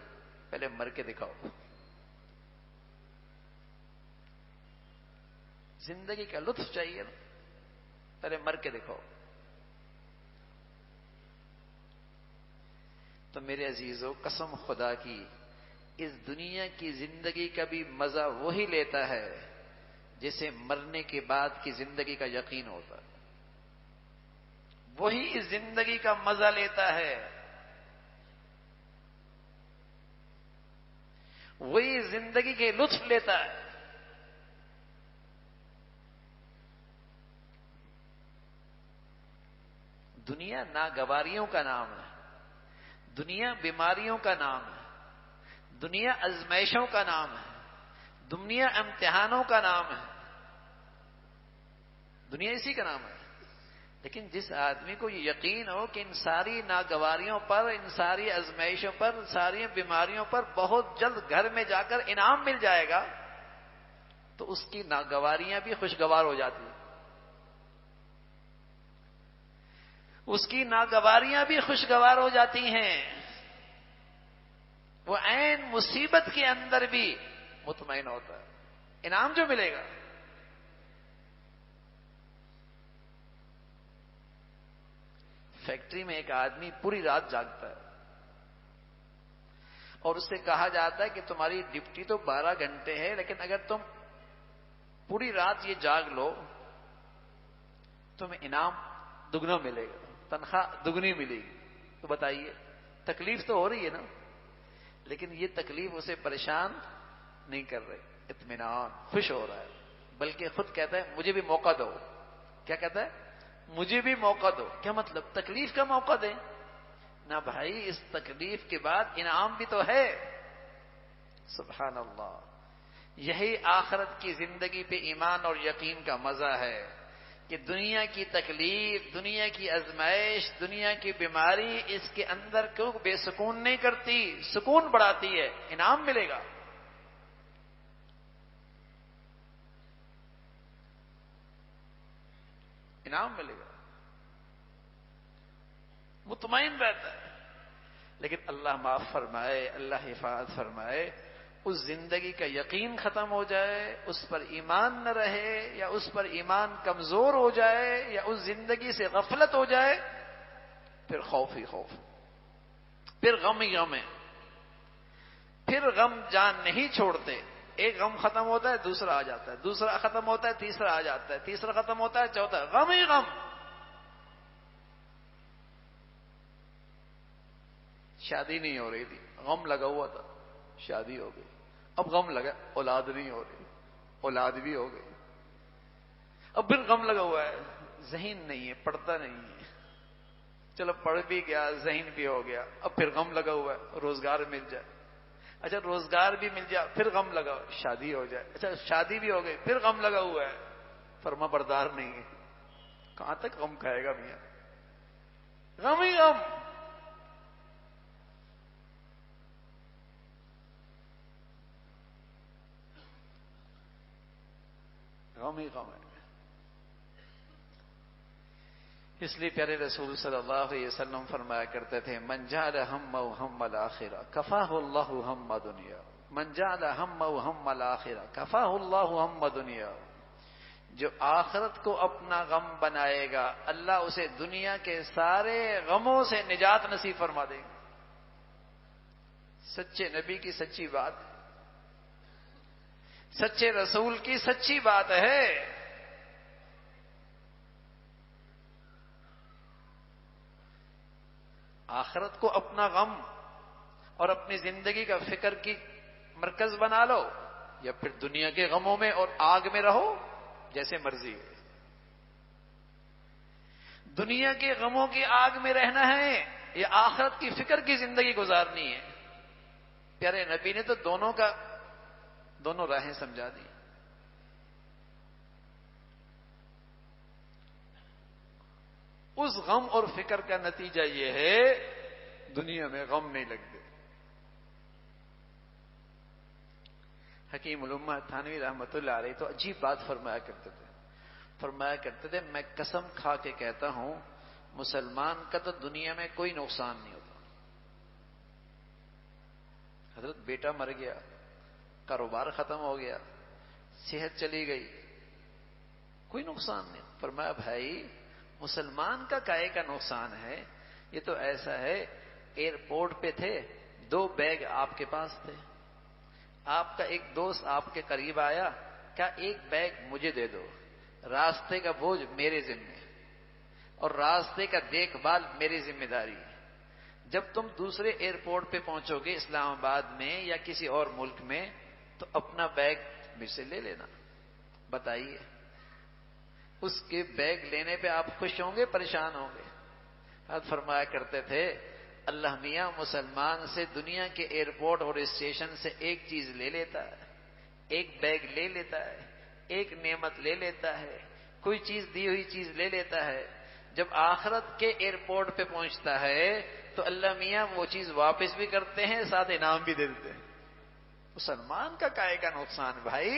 پہلے مر کے دکھاؤ. زندگی کا لطف چاہیے نا، پہلے مر کے دکھاؤ. تو میرے عزیزو، قسم خدا کی، اس دنیا کی زندگی کا بھی مزہ وہی لیتا ہے جسے مرنے کے بعد کی زندگی کا یقین ہوتا ہے. وہی اس زندگی کا مزہ لیتا ہے، وہی زندگی کے لطف لیتا ہے. دنیا ناگواریوں کا نام ہے، دنیا بیماریوں کا نام ہے، دنیا ازمائشوں کا نام ہے، دنیا امتحانوں کا نام ہے، دنیا اسی کا نام ہے۔ لیکن جس آدمی کو یہ یقین ہو کہ ان ساری ناگواریوں پر، ان ساری ازمائشوں پر، ساری بیماریوں پر بہت جلد گھر میں جا کر انعام مل جائے گا، تو اس کی ناگواریاں بھی خوشگوار ہو جاتی ہیں، اس کی ناگواریاں بھی خوشگوار ہو جاتی ہیں، وہ عین مصیبت کے اندر بھی مطمئن ہوتا ہے، انعام جو ملے گا۔ فیکٹری میں ایک آدمی پوری رات جاگتا ہے اور اس سے کہا جاتا ہے کہ تمہاری ڈیوٹی تو 12 گھنٹے ہے، لیکن اگر تم پوری رات یہ جاگ لو تمہیں انعام دگنا ملے گا، تنخواہ دگنی ملے گی۔ تو بتائیے، تکلیف تو ہو رہی ہے نا، لیکن یہ تکلیف اسے پریشان نہیں کر رہے، اطمینان، خوش ہو رہا ہے، بلکہ خود کہتا ہے مجھے بھی موقع دو۔ کیا کہتا ہے؟ مجھے بھی موقع دو۔ کیا مطلب؟ تکلیف کا موقع دیں نہ بھائی، اس تکلیف کے بعد انعام بھی تو ہے۔ سبحان اللہ، یہی آخرت کی زندگی پہ ایمان اور یقین کا مزہ ہے کہ دنیا کی تکلیف، دنیا کی ازمائش، دنیا کی بیماری اس کے اندر کیوں بے سکون نہیں کرتی، سکون بڑھاتی ہے، انعام ملے گا۔ انعام ملے گا، مطمئن رہتا ہے۔ لیکن اللہ معاف فرمائے، اللہ حفاظت فرمائے، اس زندگی کا یقین ختم ہو جائے، اس پر ایمان نہ رہے، یا اس پر ایمان کمزور ہو جائے، یا اس زندگی سے غفلت ہو جائے، پھر خوف ہی خوف، پھر غم ہی غم ہے، پھر غم جان نہیں چھوڑتے۔ ایک غم ختم ہوتا ہے دوسرا آ جاتا ہے، دوسرا ختم ہوتا ہے تیسرا آ جاتا ہے، تیسرا ختم ہوتا ہے چوتھا، غم ہی غم۔ شادی نہیں ہو رہی تھی، غم لگا ہوا تھا، شادی ہو گئی، اب غم لگا اولاد نہیں ہو رہی، اولاد بھی ہو گئی، اب پھر غم لگا ہوا ہے، ذہن نہیں ہے، پڑھتا نہیں ہے، چلو پڑھ بھی گیا، ذہن بھی ہو گیا، اب پھر غم لگا ہوا ہے، روزگار مل جائے، اچھا روزگار بھی مل جائے، پھر غم لگا، شادی ہو جائے، اچھا شادی بھی ہو گئی، پھر غم لگا ہوا ہے، فرما بردار نہیں ہے، کہاں تک غم کھائے گا میاں، غم ہی غم۔ غم ہی غم ہے۔ اس لیے پیارے رسول صلی اللہ علیہ وسلم فرمایا کرتے تھے، من جعل ہمہ ہم الآخرہ کفاہ اللہ ہم دنیا، من جعل ہمہ ہم الآخرہ کفاہ اللہ ہم دنیا۔ جو آخرت کو اپنا غم بنائے گا، اللہ اسے دنیا کے سارے غموں سے نجات نصیب فرما دے گا۔ سچے نبی کی سچی بات، سچے رسول کی سچی بات ہے۔ آخرت کو اپنا غم اور اپنی زندگی کا فکر کی مرکز بنا لو، یا پھر دنیا کے غموں میں اور آگ میں رہو، جیسے مرضی ہے۔ دنیا کے غموں کی آگ میں رہنا ہے یا آخرت کی فکر کی زندگی گزارنی ہے؟ پیارے نبی نے تو دونوں راہیں سمجھا دی۔ اس غم اور فکر کا نتیجہ یہ ہے دنیا میں غم نہیں لگتے۔ حکیم الامہ تھانوی رحمۃ اللہ علیہ تو عجیب بات فرمایا کرتے تھے، میں قسم کھا کے کہتا ہوں مسلمان کا تو دنیا میں کوئی نقصان نہیں ہوتا۔ حضرت بیٹا مر گیا، کاروبار ختم ہو گیا، صحت چلی گئی، کوئی نقصان نہیں۔ فرمایا بھائی مسلمان کا کائے کا نقصان ہے؟ یہ تو ایسا ہے، ایئرپورٹ پہ تھے، 2 بیگ آپ کے پاس تھے، آپ کا ایک دوست آپ کے قریب آیا، کہا ایک بیگ مجھے دے دو، راستے کا بوجھ میرے ذمہ اور راستے کا دیکھ بھال میری ذمہ داری ہے۔ جب تم دوسرے ایئرپورٹ پہ پہنچو گے اسلام آباد میں یا کسی اور ملک میں، تو اپنا بیگ مجھ سے لے لینا۔ بتائیے اس کے بیگ لینے پہ آپ خوش ہوں گے پریشان ہوں گے؟ فرمایا کرتے تھے اللہ میاں مسلمان سے دنیا کے ایئرپورٹ اور اسٹیشن سے ایک چیز لے لیتا ہے، ایک بیگ لے لیتا ہے، ایک نعمت لے لیتا ہے، کوئی چیز دی ہوئی چیز لے لیتا ہے، جب آخرت کے ایئرپورٹ پہ پہنچتا ہے تو اللہ میاں وہ چیز واپس بھی کرتے ہیں، ساتھ انعام بھی دے دیتے ہیں۔ مسلمان کا کائے کا نقصان بھائی۔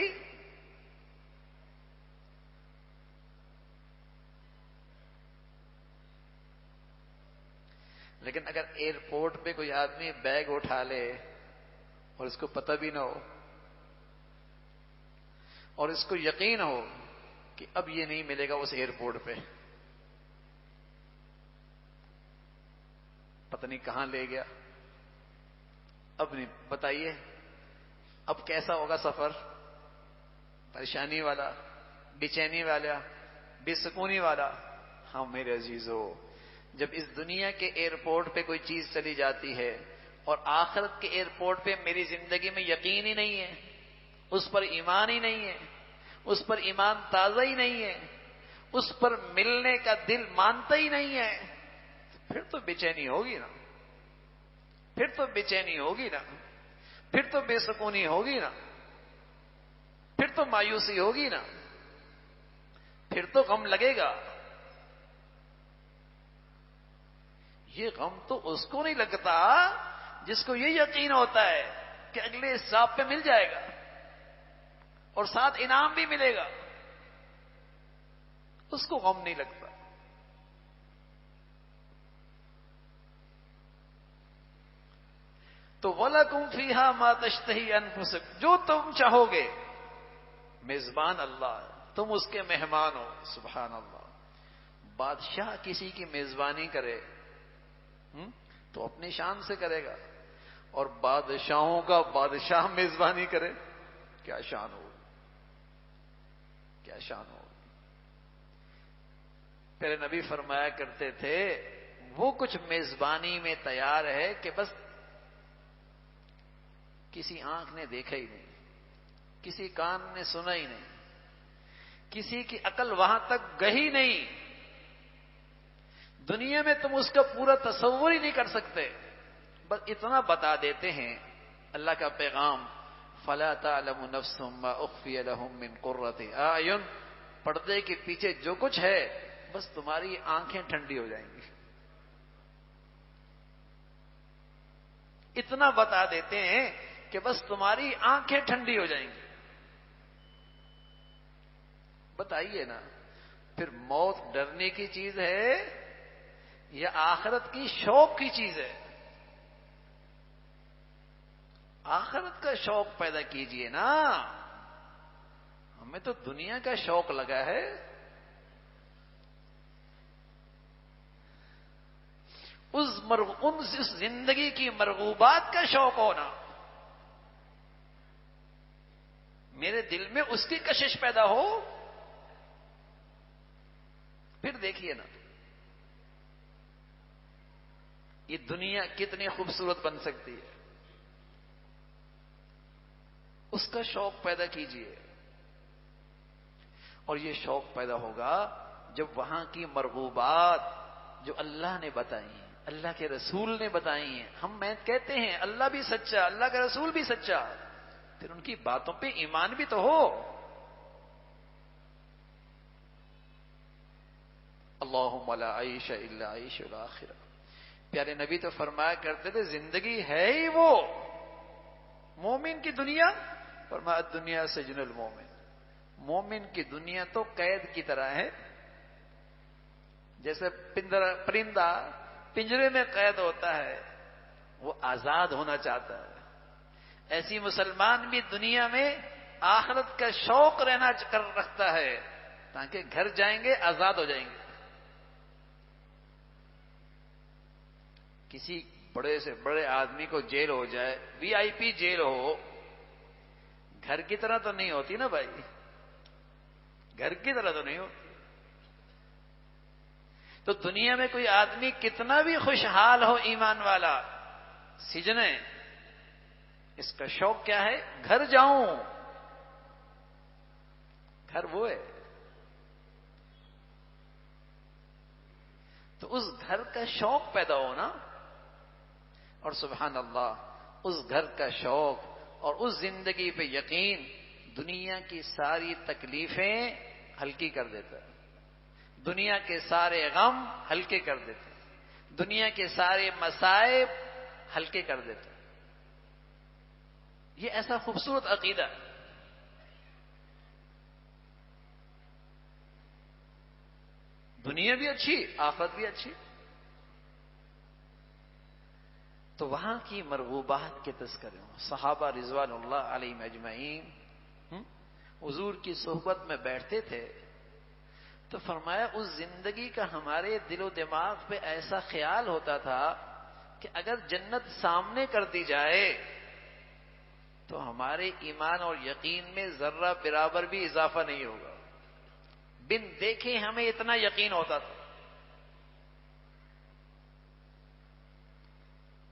لیکن اگر ایئرپورٹ پہ کوئی آدمی بیگ اٹھا لے اور اس کو پتہ بھی نہ ہو اور اس کو یقین ہو کہ اب یہ نہیں ملے گا اس ایئرپورٹ پہ، پتہ نہیں کہاں لے گیا، اب نہیں، بتائیے اب کیسا ہوگا سفر؟ پریشانی والا، بے چینی والا، بے سکونی والا۔ ہاں میرے عزیزو، جب اس دنیا کے ایئرپورٹ پہ کوئی چیز چلی جاتی ہے اور آخرت کے ایئرپورٹ پہ میری زندگی میں یقین ہی نہیں ہے، اس پر ایمان ہی نہیں ہے، اس پر ایمان تازہ ہی نہیں ہے، اس پر ملنے کا دل مانتا ہی نہیں ہے، پھر تو بے چینی ہوگی نا، پھر تو بے چینی ہوگی نا، پھر تو بے سکونی ہوگی نا، پھر تو مایوسی ہوگی نا، پھر تو غم لگے گا۔ یہ غم تو اس کو نہیں لگتا جس کو یہ یقین ہوتا ہے کہ اگلے حساب پہ مل جائے گا اور ساتھ انعام بھی ملے گا، اس کو غم نہیں لگتا۔ تو وَلَكُمْ فِيهَا مَا تَشْتَهِي أَنفُسُكُمْ، جو تم چاہو گے، میزبان اللہ، تم اس کے مہمان ہو۔ سبحان اللہ۔ بادشاہ کسی کی میزبانی کرے تو اپنی شان سے کرے گا، اور بادشاہوں کا بادشاہ میزبانی کرے، کیا شان ہو، کیا شان ہو۔ پہلے نبی فرمایا کرتے تھے وہ کچھ میزبانی میں تیار ہے کہ بس کسی آنکھ نے دیکھا ہی نہیں، کسی کان نے سنا ہی نہیں، کسی کی عقل وہاں تک گئی نہیں، دنیا میں تم اس کا پورا تصور ہی نہیں کر سکتے، بس اتنا بتا دیتے ہیں اللہ کا پیغام، فَلَا تَعْلَمُ نَفْسٌ مَّا أُخْفِيَ لَهُم مِّن قُرَّةِ أَعْيُنٍ، پردے کے پیچھے جو کچھ ہے بس تمہاری آنکھیں ٹھنڈی ہو جائیں گی، اتنا بتا دیتے ہیں کہ بس تمہاری آنکھیں ٹھنڈی ہو جائیں گی۔ بتائیے نا، پھر موت ڈرنے کی چیز ہے یا آخرت کی شوق کی چیز ہے؟ آخرت کا شوق پیدا کیجئے نا، ہمیں تو دنیا کا شوق لگا ہے۔ اس زندگی کی مرغوبات کا شوق ہونا، میرے دل میں اس کی کشش پیدا ہو، پھر دیکھیے نا یہ دنیا کتنی خوبصورت بن سکتی ہے، اس کا شوق پیدا کیجئے۔ اور یہ شوق پیدا ہوگا جب وہاں کی مرغوبات جو اللہ نے بتائی ہیں، اللہ کے رسول نے بتائی ہیں، ہم میں کہتے ہیں اللہ بھی سچا، اللہ کا رسول بھی سچا، پھر ان کی باتوں پہ ایمان بھی تو ہو۔ اللہم لا عیش الا عیش الاخرہ، پیارے نبی تو فرمایا کرتے تھے زندگی ہے ہی وہ مومن کی دنیا، فرمایا دنیا سجن المومن، مومن کی دنیا تو قید کی طرح ہے، جیسے پرندہ پنجرے میں قید ہوتا ہے، وہ آزاد ہونا چاہتا ہے، ایسی مسلمان بھی دنیا میں آخرت کا شوق رکھتا ہے تاکہ گھر جائیں گے آزاد ہو جائیں گے۔ کسی بڑے سے بڑے آدمی کو جیل ہو جائے، وی آئی پی جیل ہو، گھر کی طرح تو نہیں ہوتی نا بھائی، گھر کی طرح تو نہیں ہوتی۔ تو دنیا میں کوئی آدمی کتنا بھی خوشحال ہو ایمان والا، سجنے، اس کا شوق کیا ہے؟ گھر جاؤں، گھر وہ ہے۔ تو اس گھر کا شوق پیدا ہونا، اور سبحان اللہ اس گھر کا شوق اور اس زندگی پہ یقین دنیا کی ساری تکلیفیں ہلکی کر دیتا ہے، دنیا کے سارے غم ہلکے کر دیتے ہیں، دنیا کے سارے مصائب ہلکے کر دیتے ہیں۔ یہ ایسا خوبصورت عقیدہ ہے۔ دنیا بھی اچھی، آخرت بھی اچھی۔ تو وہاں کی مرغوبات کے تذکرے ہوں۔ صحابہ رضوان اللہ علیہم اجمعین حضور کی صحبت میں بیٹھتے تھے تو فرمایا اس زندگی کا ہمارے دل و دماغ پہ ایسا خیال ہوتا تھا کہ اگر جنت سامنے کر دی جائے تو ہمارے ایمان اور یقین میں ذرہ برابر بھی اضافہ نہیں ہوگا۔ بن دیکھے ہمیں اتنا یقین ہوتا تھا۔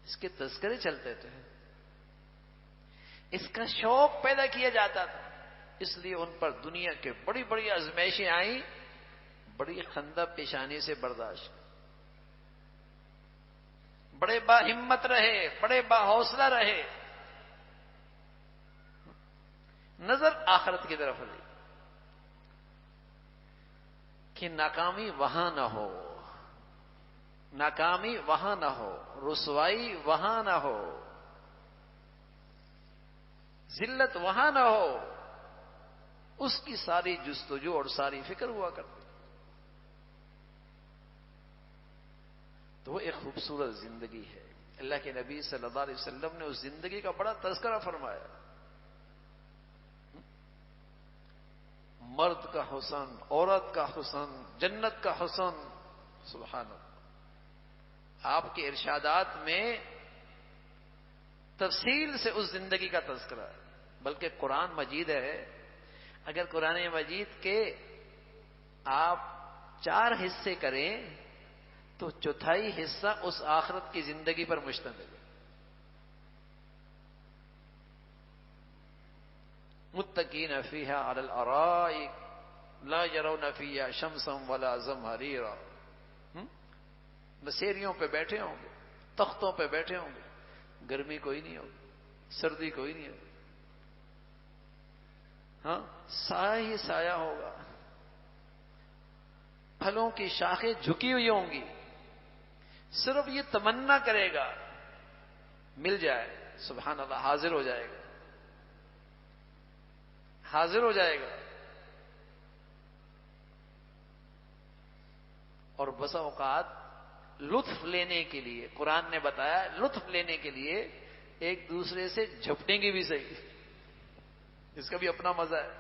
اس کے تذکرے چلتے تھے، اس کا شوق پیدا کیا جاتا تھا، اس لیے ان پر دنیا کے بڑی بڑی آزمائشیں آئیں، بڑی خندہ پیشانی سے برداشت، بڑے با ہمت رہے، بڑے با حوصلہ رہے، نظر آخرت کی طرف لی کہ ناکامی وہاں نہ ہو، ناکامی وہاں نہ ہو، رسوائی وہاں نہ ہو، ذلت وہاں نہ ہو، اس کی ساری جستجو اور ساری فکر ہوا کرتی۔ تو وہ ایک خوبصورت زندگی ہے۔ اللہ کے نبی صلی اللہ علیہ وسلم نے اس زندگی کا بڑا تذکرہ فرمایا۔ مرد کا حسن، عورت کا حسن، جنت کا حسن، سبحان اللہ۔ آپ کے ارشادات میں تفصیل سے اس زندگی کا تذکرہ ہے، بلکہ قرآن مجید ہے، اگر قرآن مجید کے آپ 4 حصے کریں تو چوتھائی حصہ اس آخرت کی زندگی پر مشتمل ہے۔ متقین فیہا علی الارائک لا یرون فیہا شمسا ولا زمہریرا، بسیریوں پہ بیٹھے ہوں گے، تختوں پہ بیٹھے ہوں گے، گرمی کوئی نہیں ہوگی، سردی کوئی نہیں ہوگی، ہاں سایہ ہی سایہ ہوگا، پھلوں کی شاخیں جھکی ہوئی ہوں گی، صرف یہ تمنا کرے گا مل جائے، سبحان اللہ، حاضر ہو جائے گا، حاضر ہو جائے گا۔ اور بسا اوقات لطف لینے کے لیے قرآن نے بتایا، لطف لینے کے لیے ایک دوسرے سے جھپٹیں گے بھی صحیح، اس کا بھی اپنا مزہ ہے،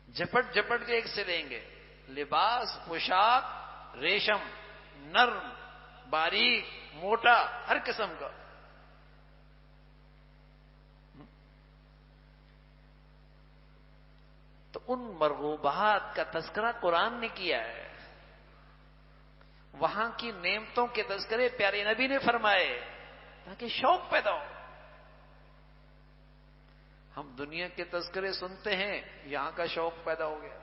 جھپٹ جھپٹ کے ایک سے لیں گے، لباس، پوشاک، ریشم، نرم، باریک، موٹا، ہر قسم کا۔ تو ان مرغوبات کا تذکرہ قرآن نے کیا ہے، وہاں کی نعمتوں کے تذکرے پیارے نبی نے فرمائے تاکہ شوق پیدا ہو۔ ہم دنیا کے تذکرے سنتے ہیں، یہاں کا شوق پیدا ہو گیا،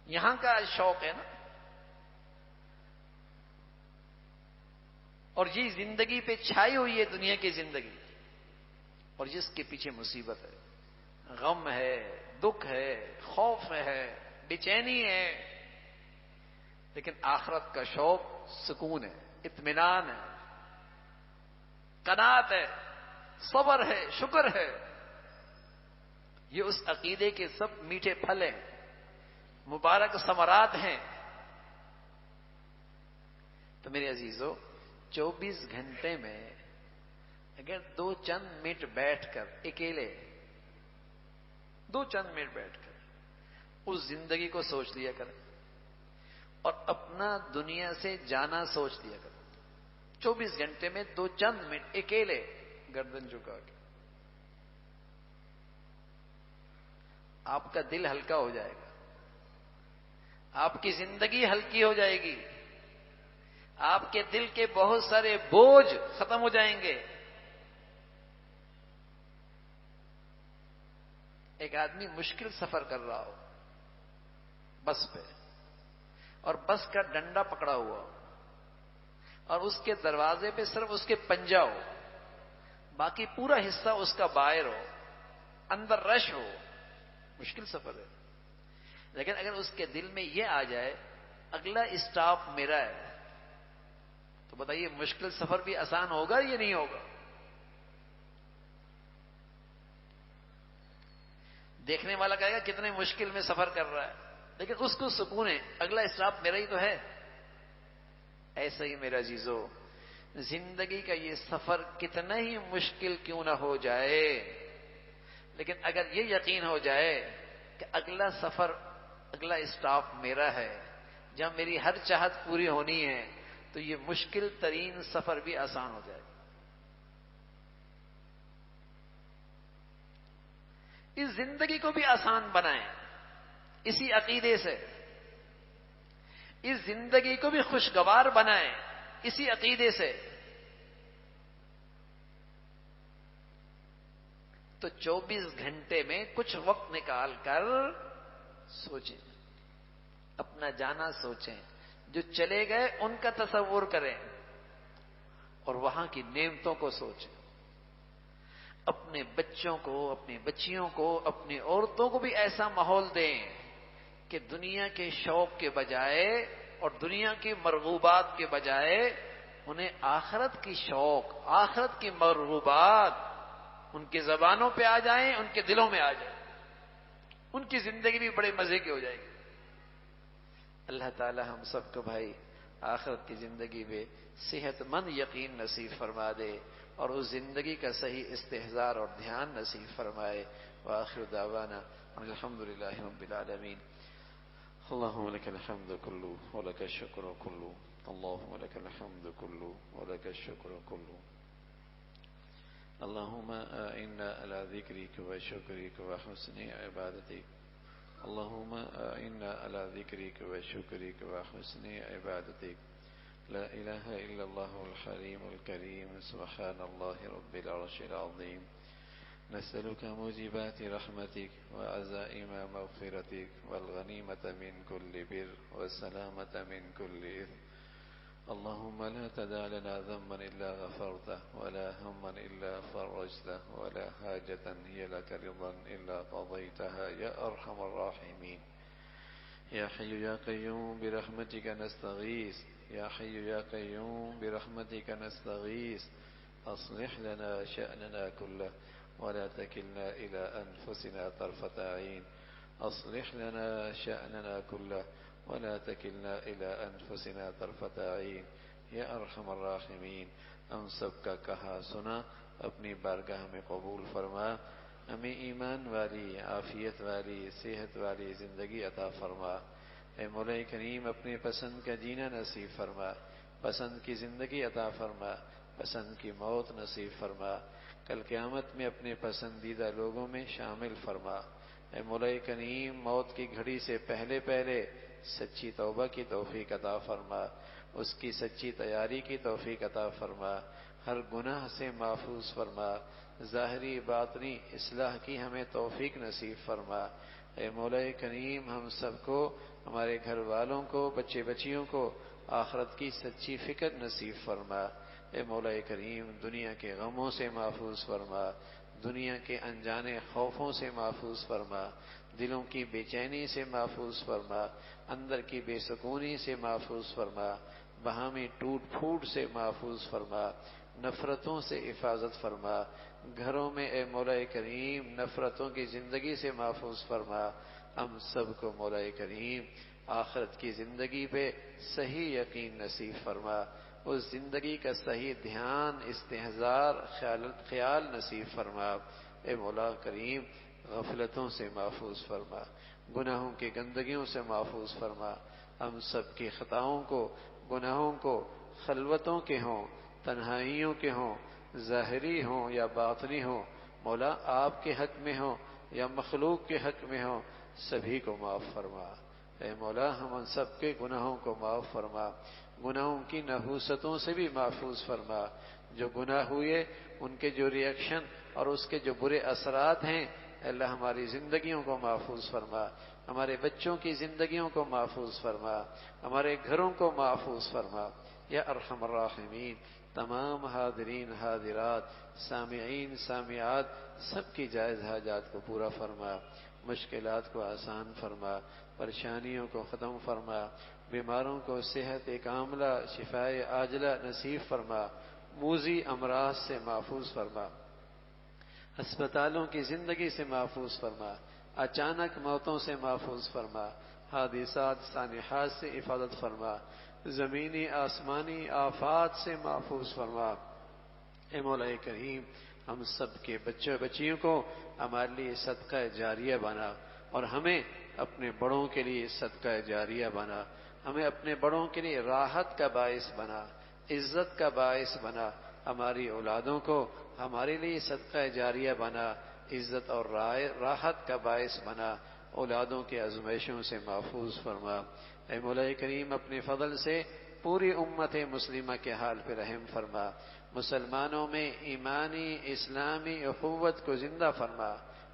یہاں کا شوق ہے نا۔ اور یہ زندگی پہ چھائی ہوئی ہے دنیا کی زندگی، اور جس کے پیچھے مصیبت ہے، غم ہے، دکھ ہے، خوف ہے، بے چینی ہے، لیکن آخرت کا شوق، سکون ہے، اطمینان ہے، قناعت ہے، صبر ہے، شکر ہے۔ یہ اس عقیدے کے سب میٹھے پھل ہیں، مبارک ثمرات ہیں۔ تو میرے عزیزو، 24 گھنٹے میں اگر 2 چند منٹ بیٹھ کر اکیلے 2 چند منٹ بیٹھ کر اس زندگی کو سوچ لیا کریں اور اپنا دنیا سے جانا سوچ لیا کریں، 24 گھنٹے میں 2 چند منٹ اکیلے گردن جھکا کے، آپ کا دل ہلکا ہو جائے گا، آپ کی زندگی ہلکی ہو جائے گی، آپ کے دل کے بہت سارے بوجھ ختم ہو جائیں گے۔ ایک آدمی مشکل سفر کر رہا ہو، بس پہ، اور بس کا ڈنڈا پکڑا ہوا اور اس کے دروازے پہ صرف اس کے پنجہ ہو، باقی پورا حصہ اس کا باہر ہو، اندر رش ہو، مشکل سفر ہے۔ لیکن اگر اس کے دل میں یہ آ جائے اگلا اسٹاپ میرا ہے، تو بتائیے مشکل سفر بھی آسان ہوگا یا نہیں ہوگا؟ دیکھنے والا کہے گا کتنے مشکل میں سفر کر رہا ہے، لیکن اس کو سکون ہے اگلا اسٹاپ میرا ہی تو ہے۔ ایسا ہی میرا عزیزو، زندگی کا یہ سفر کتنا ہی مشکل کیوں نہ ہو جائے، لیکن اگر یہ یقین ہو جائے کہ اگلا سفر، اگلا اسٹاپ میرا ہے جہاں میری ہر چاہت پوری ہونی ہے، تو یہ مشکل ترین سفر بھی آسان ہو جائے گا۔ اس زندگی کو بھی آسان بنائیں اسی عقیدے سے، اس زندگی کو بھی خوشگوار بنائیں اسی عقیدے سے۔ تو 24 گھنٹے میں کچھ وقت نکال کر سوچیں، اپنا جانا سوچیں، جو چلے گئے ان کا تصور کریں اور وہاں کی نعمتوں کو سوچیں، اپنے بچوں کو، اپنی بچیوں کو، اپنی عورتوں کو بھی ایسا ماحول دیں کہ دنیا کے شوق کے بجائے اور دنیا کی مرغوبات کے بجائے انہیں آخرت کی شوق، آخرت کی مرغوبات ان کی زبانوں پہ آ جائیں، ان کے دلوں میں آ جائیں، ان کی زندگی بھی بڑے مزے کی ہو جائے گی۔ اللہ تعالی ہم سب کو بھائی آخرت کی زندگی میں صحت مند یقین نصیب فرما دے اور اس زندگی کا صحیح استحضار اور دھیان نصیب فرمائے۔ وآخر دعوانا الحمد للہ رب العالمین۔ اللهم لك الحمد كله ولك الشكر كله، اللهم لك الحمد كله ولك الشكر كله، اللهم أعنا على ذكرك وشكرك وحسن عبادتك، اللهم أعنا على ذكرك وشكرك وحسن عبادتك، لا إله إلا الله الحليم الكريم، سبحان الله رب العرش العظيم، نسألك موجبات رحمتك وعزائم مغفرتك والغنيمة من كل بر والسلامة من كل إثم، اللهم لا تدع لنا ذنبا إلا غفرته ولا هما إلا فرجته ولا حاجة هي لك رضا إلا قضيتها يا أرحم الراحمين، يا حي يا قيوم برحمتك نستغيث، يا حي يا قيوم برحمتك نستغيث، أصلح لنا شأننا كله ولا تكلنا إلى أنفسنا طرفة عين، أصلح لنا شأننا كله ولا تكلنا إلى أنفسنا طرفة عين يا أرحم الراحمين۔ ہم سب کا کہا سنا اپنی بارگاہ میں قبول فرما، ہمیں ایمان والی، عافیت والی، صحت والی زندگی عطا فرما۔ اے مولا کریم اپنے پسند کا جینا نصیب فرما، پسند کی زندگی عطا فرما، پسند کی موت نصیب فرما، کل قیامت میں اپنے پسندیدہ لوگوں میں شامل فرما۔ اے مولا کریم موت کی گھڑی سے پہلے پہلے سچی توبہ کی توفیق عطا فرما، اس کی سچی تیاری کی توفیق عطا فرما، ہر گناہ سے محفوظ فرما، ظاہری باطنی اصلاح کی ہمیں توفیق نصیب فرما۔ اے مولا کریم ہم سب کو، ہمارے گھر والوں کو، بچے بچیوں کو آخرت کی سچی فکر نصیب فرما۔ اے مولا کریم دنیا کے غموں سے محفوظ فرما، دنیا کے انجانے خوفوں سے محفوظ فرما، دلوں کی بے چینی سے محفوظ فرما، اندر کی بے سکونی سے محفوظ فرما، باہمی ٹوٹ پھوٹ سے محفوظ فرما، نفرتوں سے حفاظت فرما، گھروں میں اے مولا کریم نفرتوں کی زندگی سے محفوظ فرما۔ ہم سب کو مولا کریم آخرت کی زندگی پہ صحیح یقین نصیب فرما، اس زندگی کا صحیح دھیان، استحضار، خیال نصیب فرما۔ اے مولا کریم غفلتوں سے محفوظ فرما، گناہوں کی گندگیوں سے محفوظ فرما، ہم سب کی خطاؤں کو، گناہوں کو، خلوتوں کے ہوں، تنہائیوں کے ہوں، ظاہری ہوں یا باطنی ہوں، مولا آپ کے حق میں ہوں یا مخلوق کے حق میں ہوں، سبھی کو معاف فرما۔ اے مولا ہم ان سب کے گناہوں کو معاف فرما، گناہوں کی نحوستوں سے بھی محفوظ فرما، جو گناہ ہوئے ان کے جو ریئیکشن اور اس کے جو برے اثرات ہیں، اے اللہ ہماری زندگیوں کو محفوظ فرما، ہمارے بچوں کی زندگیوں کو محفوظ فرما، ہمارے گھروں کو محفوظ فرما یا ارحم الراحمین۔ تمام حاضرین حاضرات، سامعین سامعات، سب کی جائز حاجات کو پورا فرما، مشکلات کو آسان فرما، پریشانیوں کو ختم فرما، بیماروں کو صحت کاملہ شفائے عاجلہ نصیب فرما، موذی امراض سے محفوظ فرما، ہسپتالوں کی زندگی سے محفوظ فرما، اچانک موتوں سے محفوظ فرما، حادثات سانحات سے حفاظت فرما، زمینی آسمانی آفات سے محفوظ فرما۔ اے مولا کریم، ہم سب کے بچوں بچیوں کو ہمارے لیے صدقہ جاریہ بنا، اور ہمیں اپنے بڑوں کے لیے صدقہ جاریہ بنا، ہمیں اپنے بڑوں کے لیے راحت کا باعث بنا، عزت کا باعث بنا، ہماری اولادوں کو ہمارے لیے صدقہ جاریہ بنا، عزت اور راحت کا باعث بنا، اولادوں کے آزمائشوں سے محفوظ فرما۔ اے مولا کریم، اپنے فضل سے پوری امت مسلمہ کے حال پہ رحم فرما، مسلمانوں میں ایمانی اسلامی اخوت کو زندہ فرما،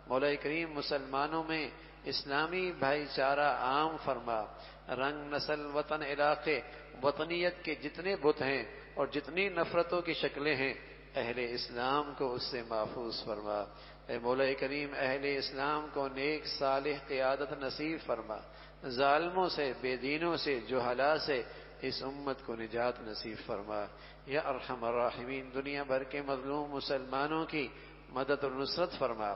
مولا کریم مسلمانوں میں اسلامی بھائی چارہ عام فرما، رنگ نسل وطن علاقے وطنیت کے جتنے بت ہیں اور جتنی نفرتوں کی شکلیں ہیں، اہل اسلام کو اس سے محفوظ فرما۔ اے مولا کریم، اہل اسلام کو نیک صالح قیادت نصیب فرما، ظالموں سے، بے دینوں سے، جہلاء سے اس امت کو نجات نصیب فرما یا ارحم الراحمین۔ دنیا بھر کے مظلوم مسلمانوں کی مدد اور نصرت فرما،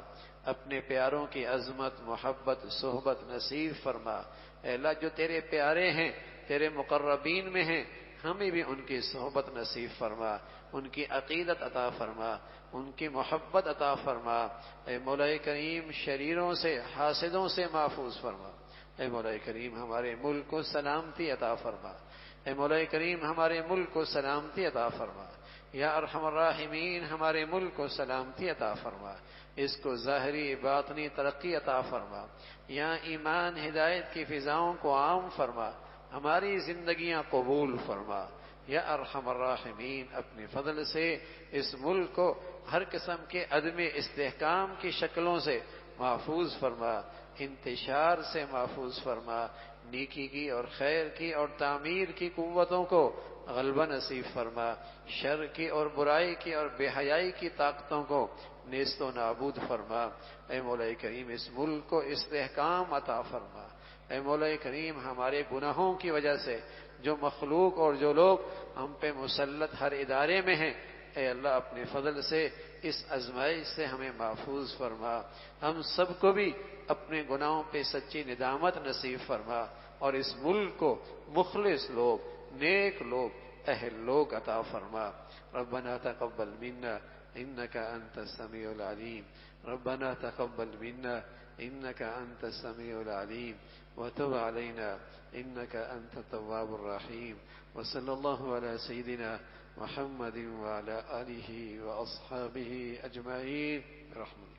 اپنے پیاروں کی عظمت محبت صحبت نصیب فرما۔ اے اللہ، جو تیرے پیارے ہیں، تیرے مقربین میں ہیں، ہمیں بھی ان کی صحبت نصیب فرما، ان کی عقیدت عطا فرما، ان کی محبت عطا فرما۔ اے مولا کریم، شریروں سے حاسدوں سے محفوظ فرما۔ اے مولا کریم، ہمارے ملک کو سلامتی عطا فرما۔ اے مولا کریم، ہمارے ملک کو سلامتی عطا فرما یا ارحم الراحمین، ہمارے ملک کو سلامتی عطا فرما، اس کو ظاہری باطنی ترقی عطا فرما، یہاں ایمان ہدایت کی فضاؤں کو عام فرما، ہماری زندگیاں قبول فرما یا ارحم الراحمین۔ اپنے فضل سے اس ملک کو ہر قسم کے عدم استحکام کی شکلوں سے محفوظ فرما، انتشار سے محفوظ فرما، نیکی کی اور خیر کی اور تعمیر کی قوتوں کو غلبہ نصیب فرما، شر کی اور برائی کی اور بے حیائی کی طاقتوں کو نیست و نابود فرما۔ اے مولا کریم، اس ملک کو استحکام عطا فرما۔ اے مولا کریم، ہمارے گناہوں کی وجہ سے جو مخلوق اور جو لوگ ہم پہ مسلط ہر ادارے میں ہیں، اے اللہ اپنے فضل سے اس آزمائش سے ہمیں محفوظ فرما، ہم سب کو بھی اپنے گناہوں پہ سچی ندامت نصیب فرما، اور اس ملک کو مخلص لوگ، نیک لوگ، اہل لوگ عطا فرما۔ ربنا تقبل منا انك انت السميع العليم، ربنا تقبل منا انك انت السميع العليم وتب علينا انك انت التواب الرحيم، وصلى الله على سيدنا محمد وعلى آله وأصحابه أجمعين برحمته۔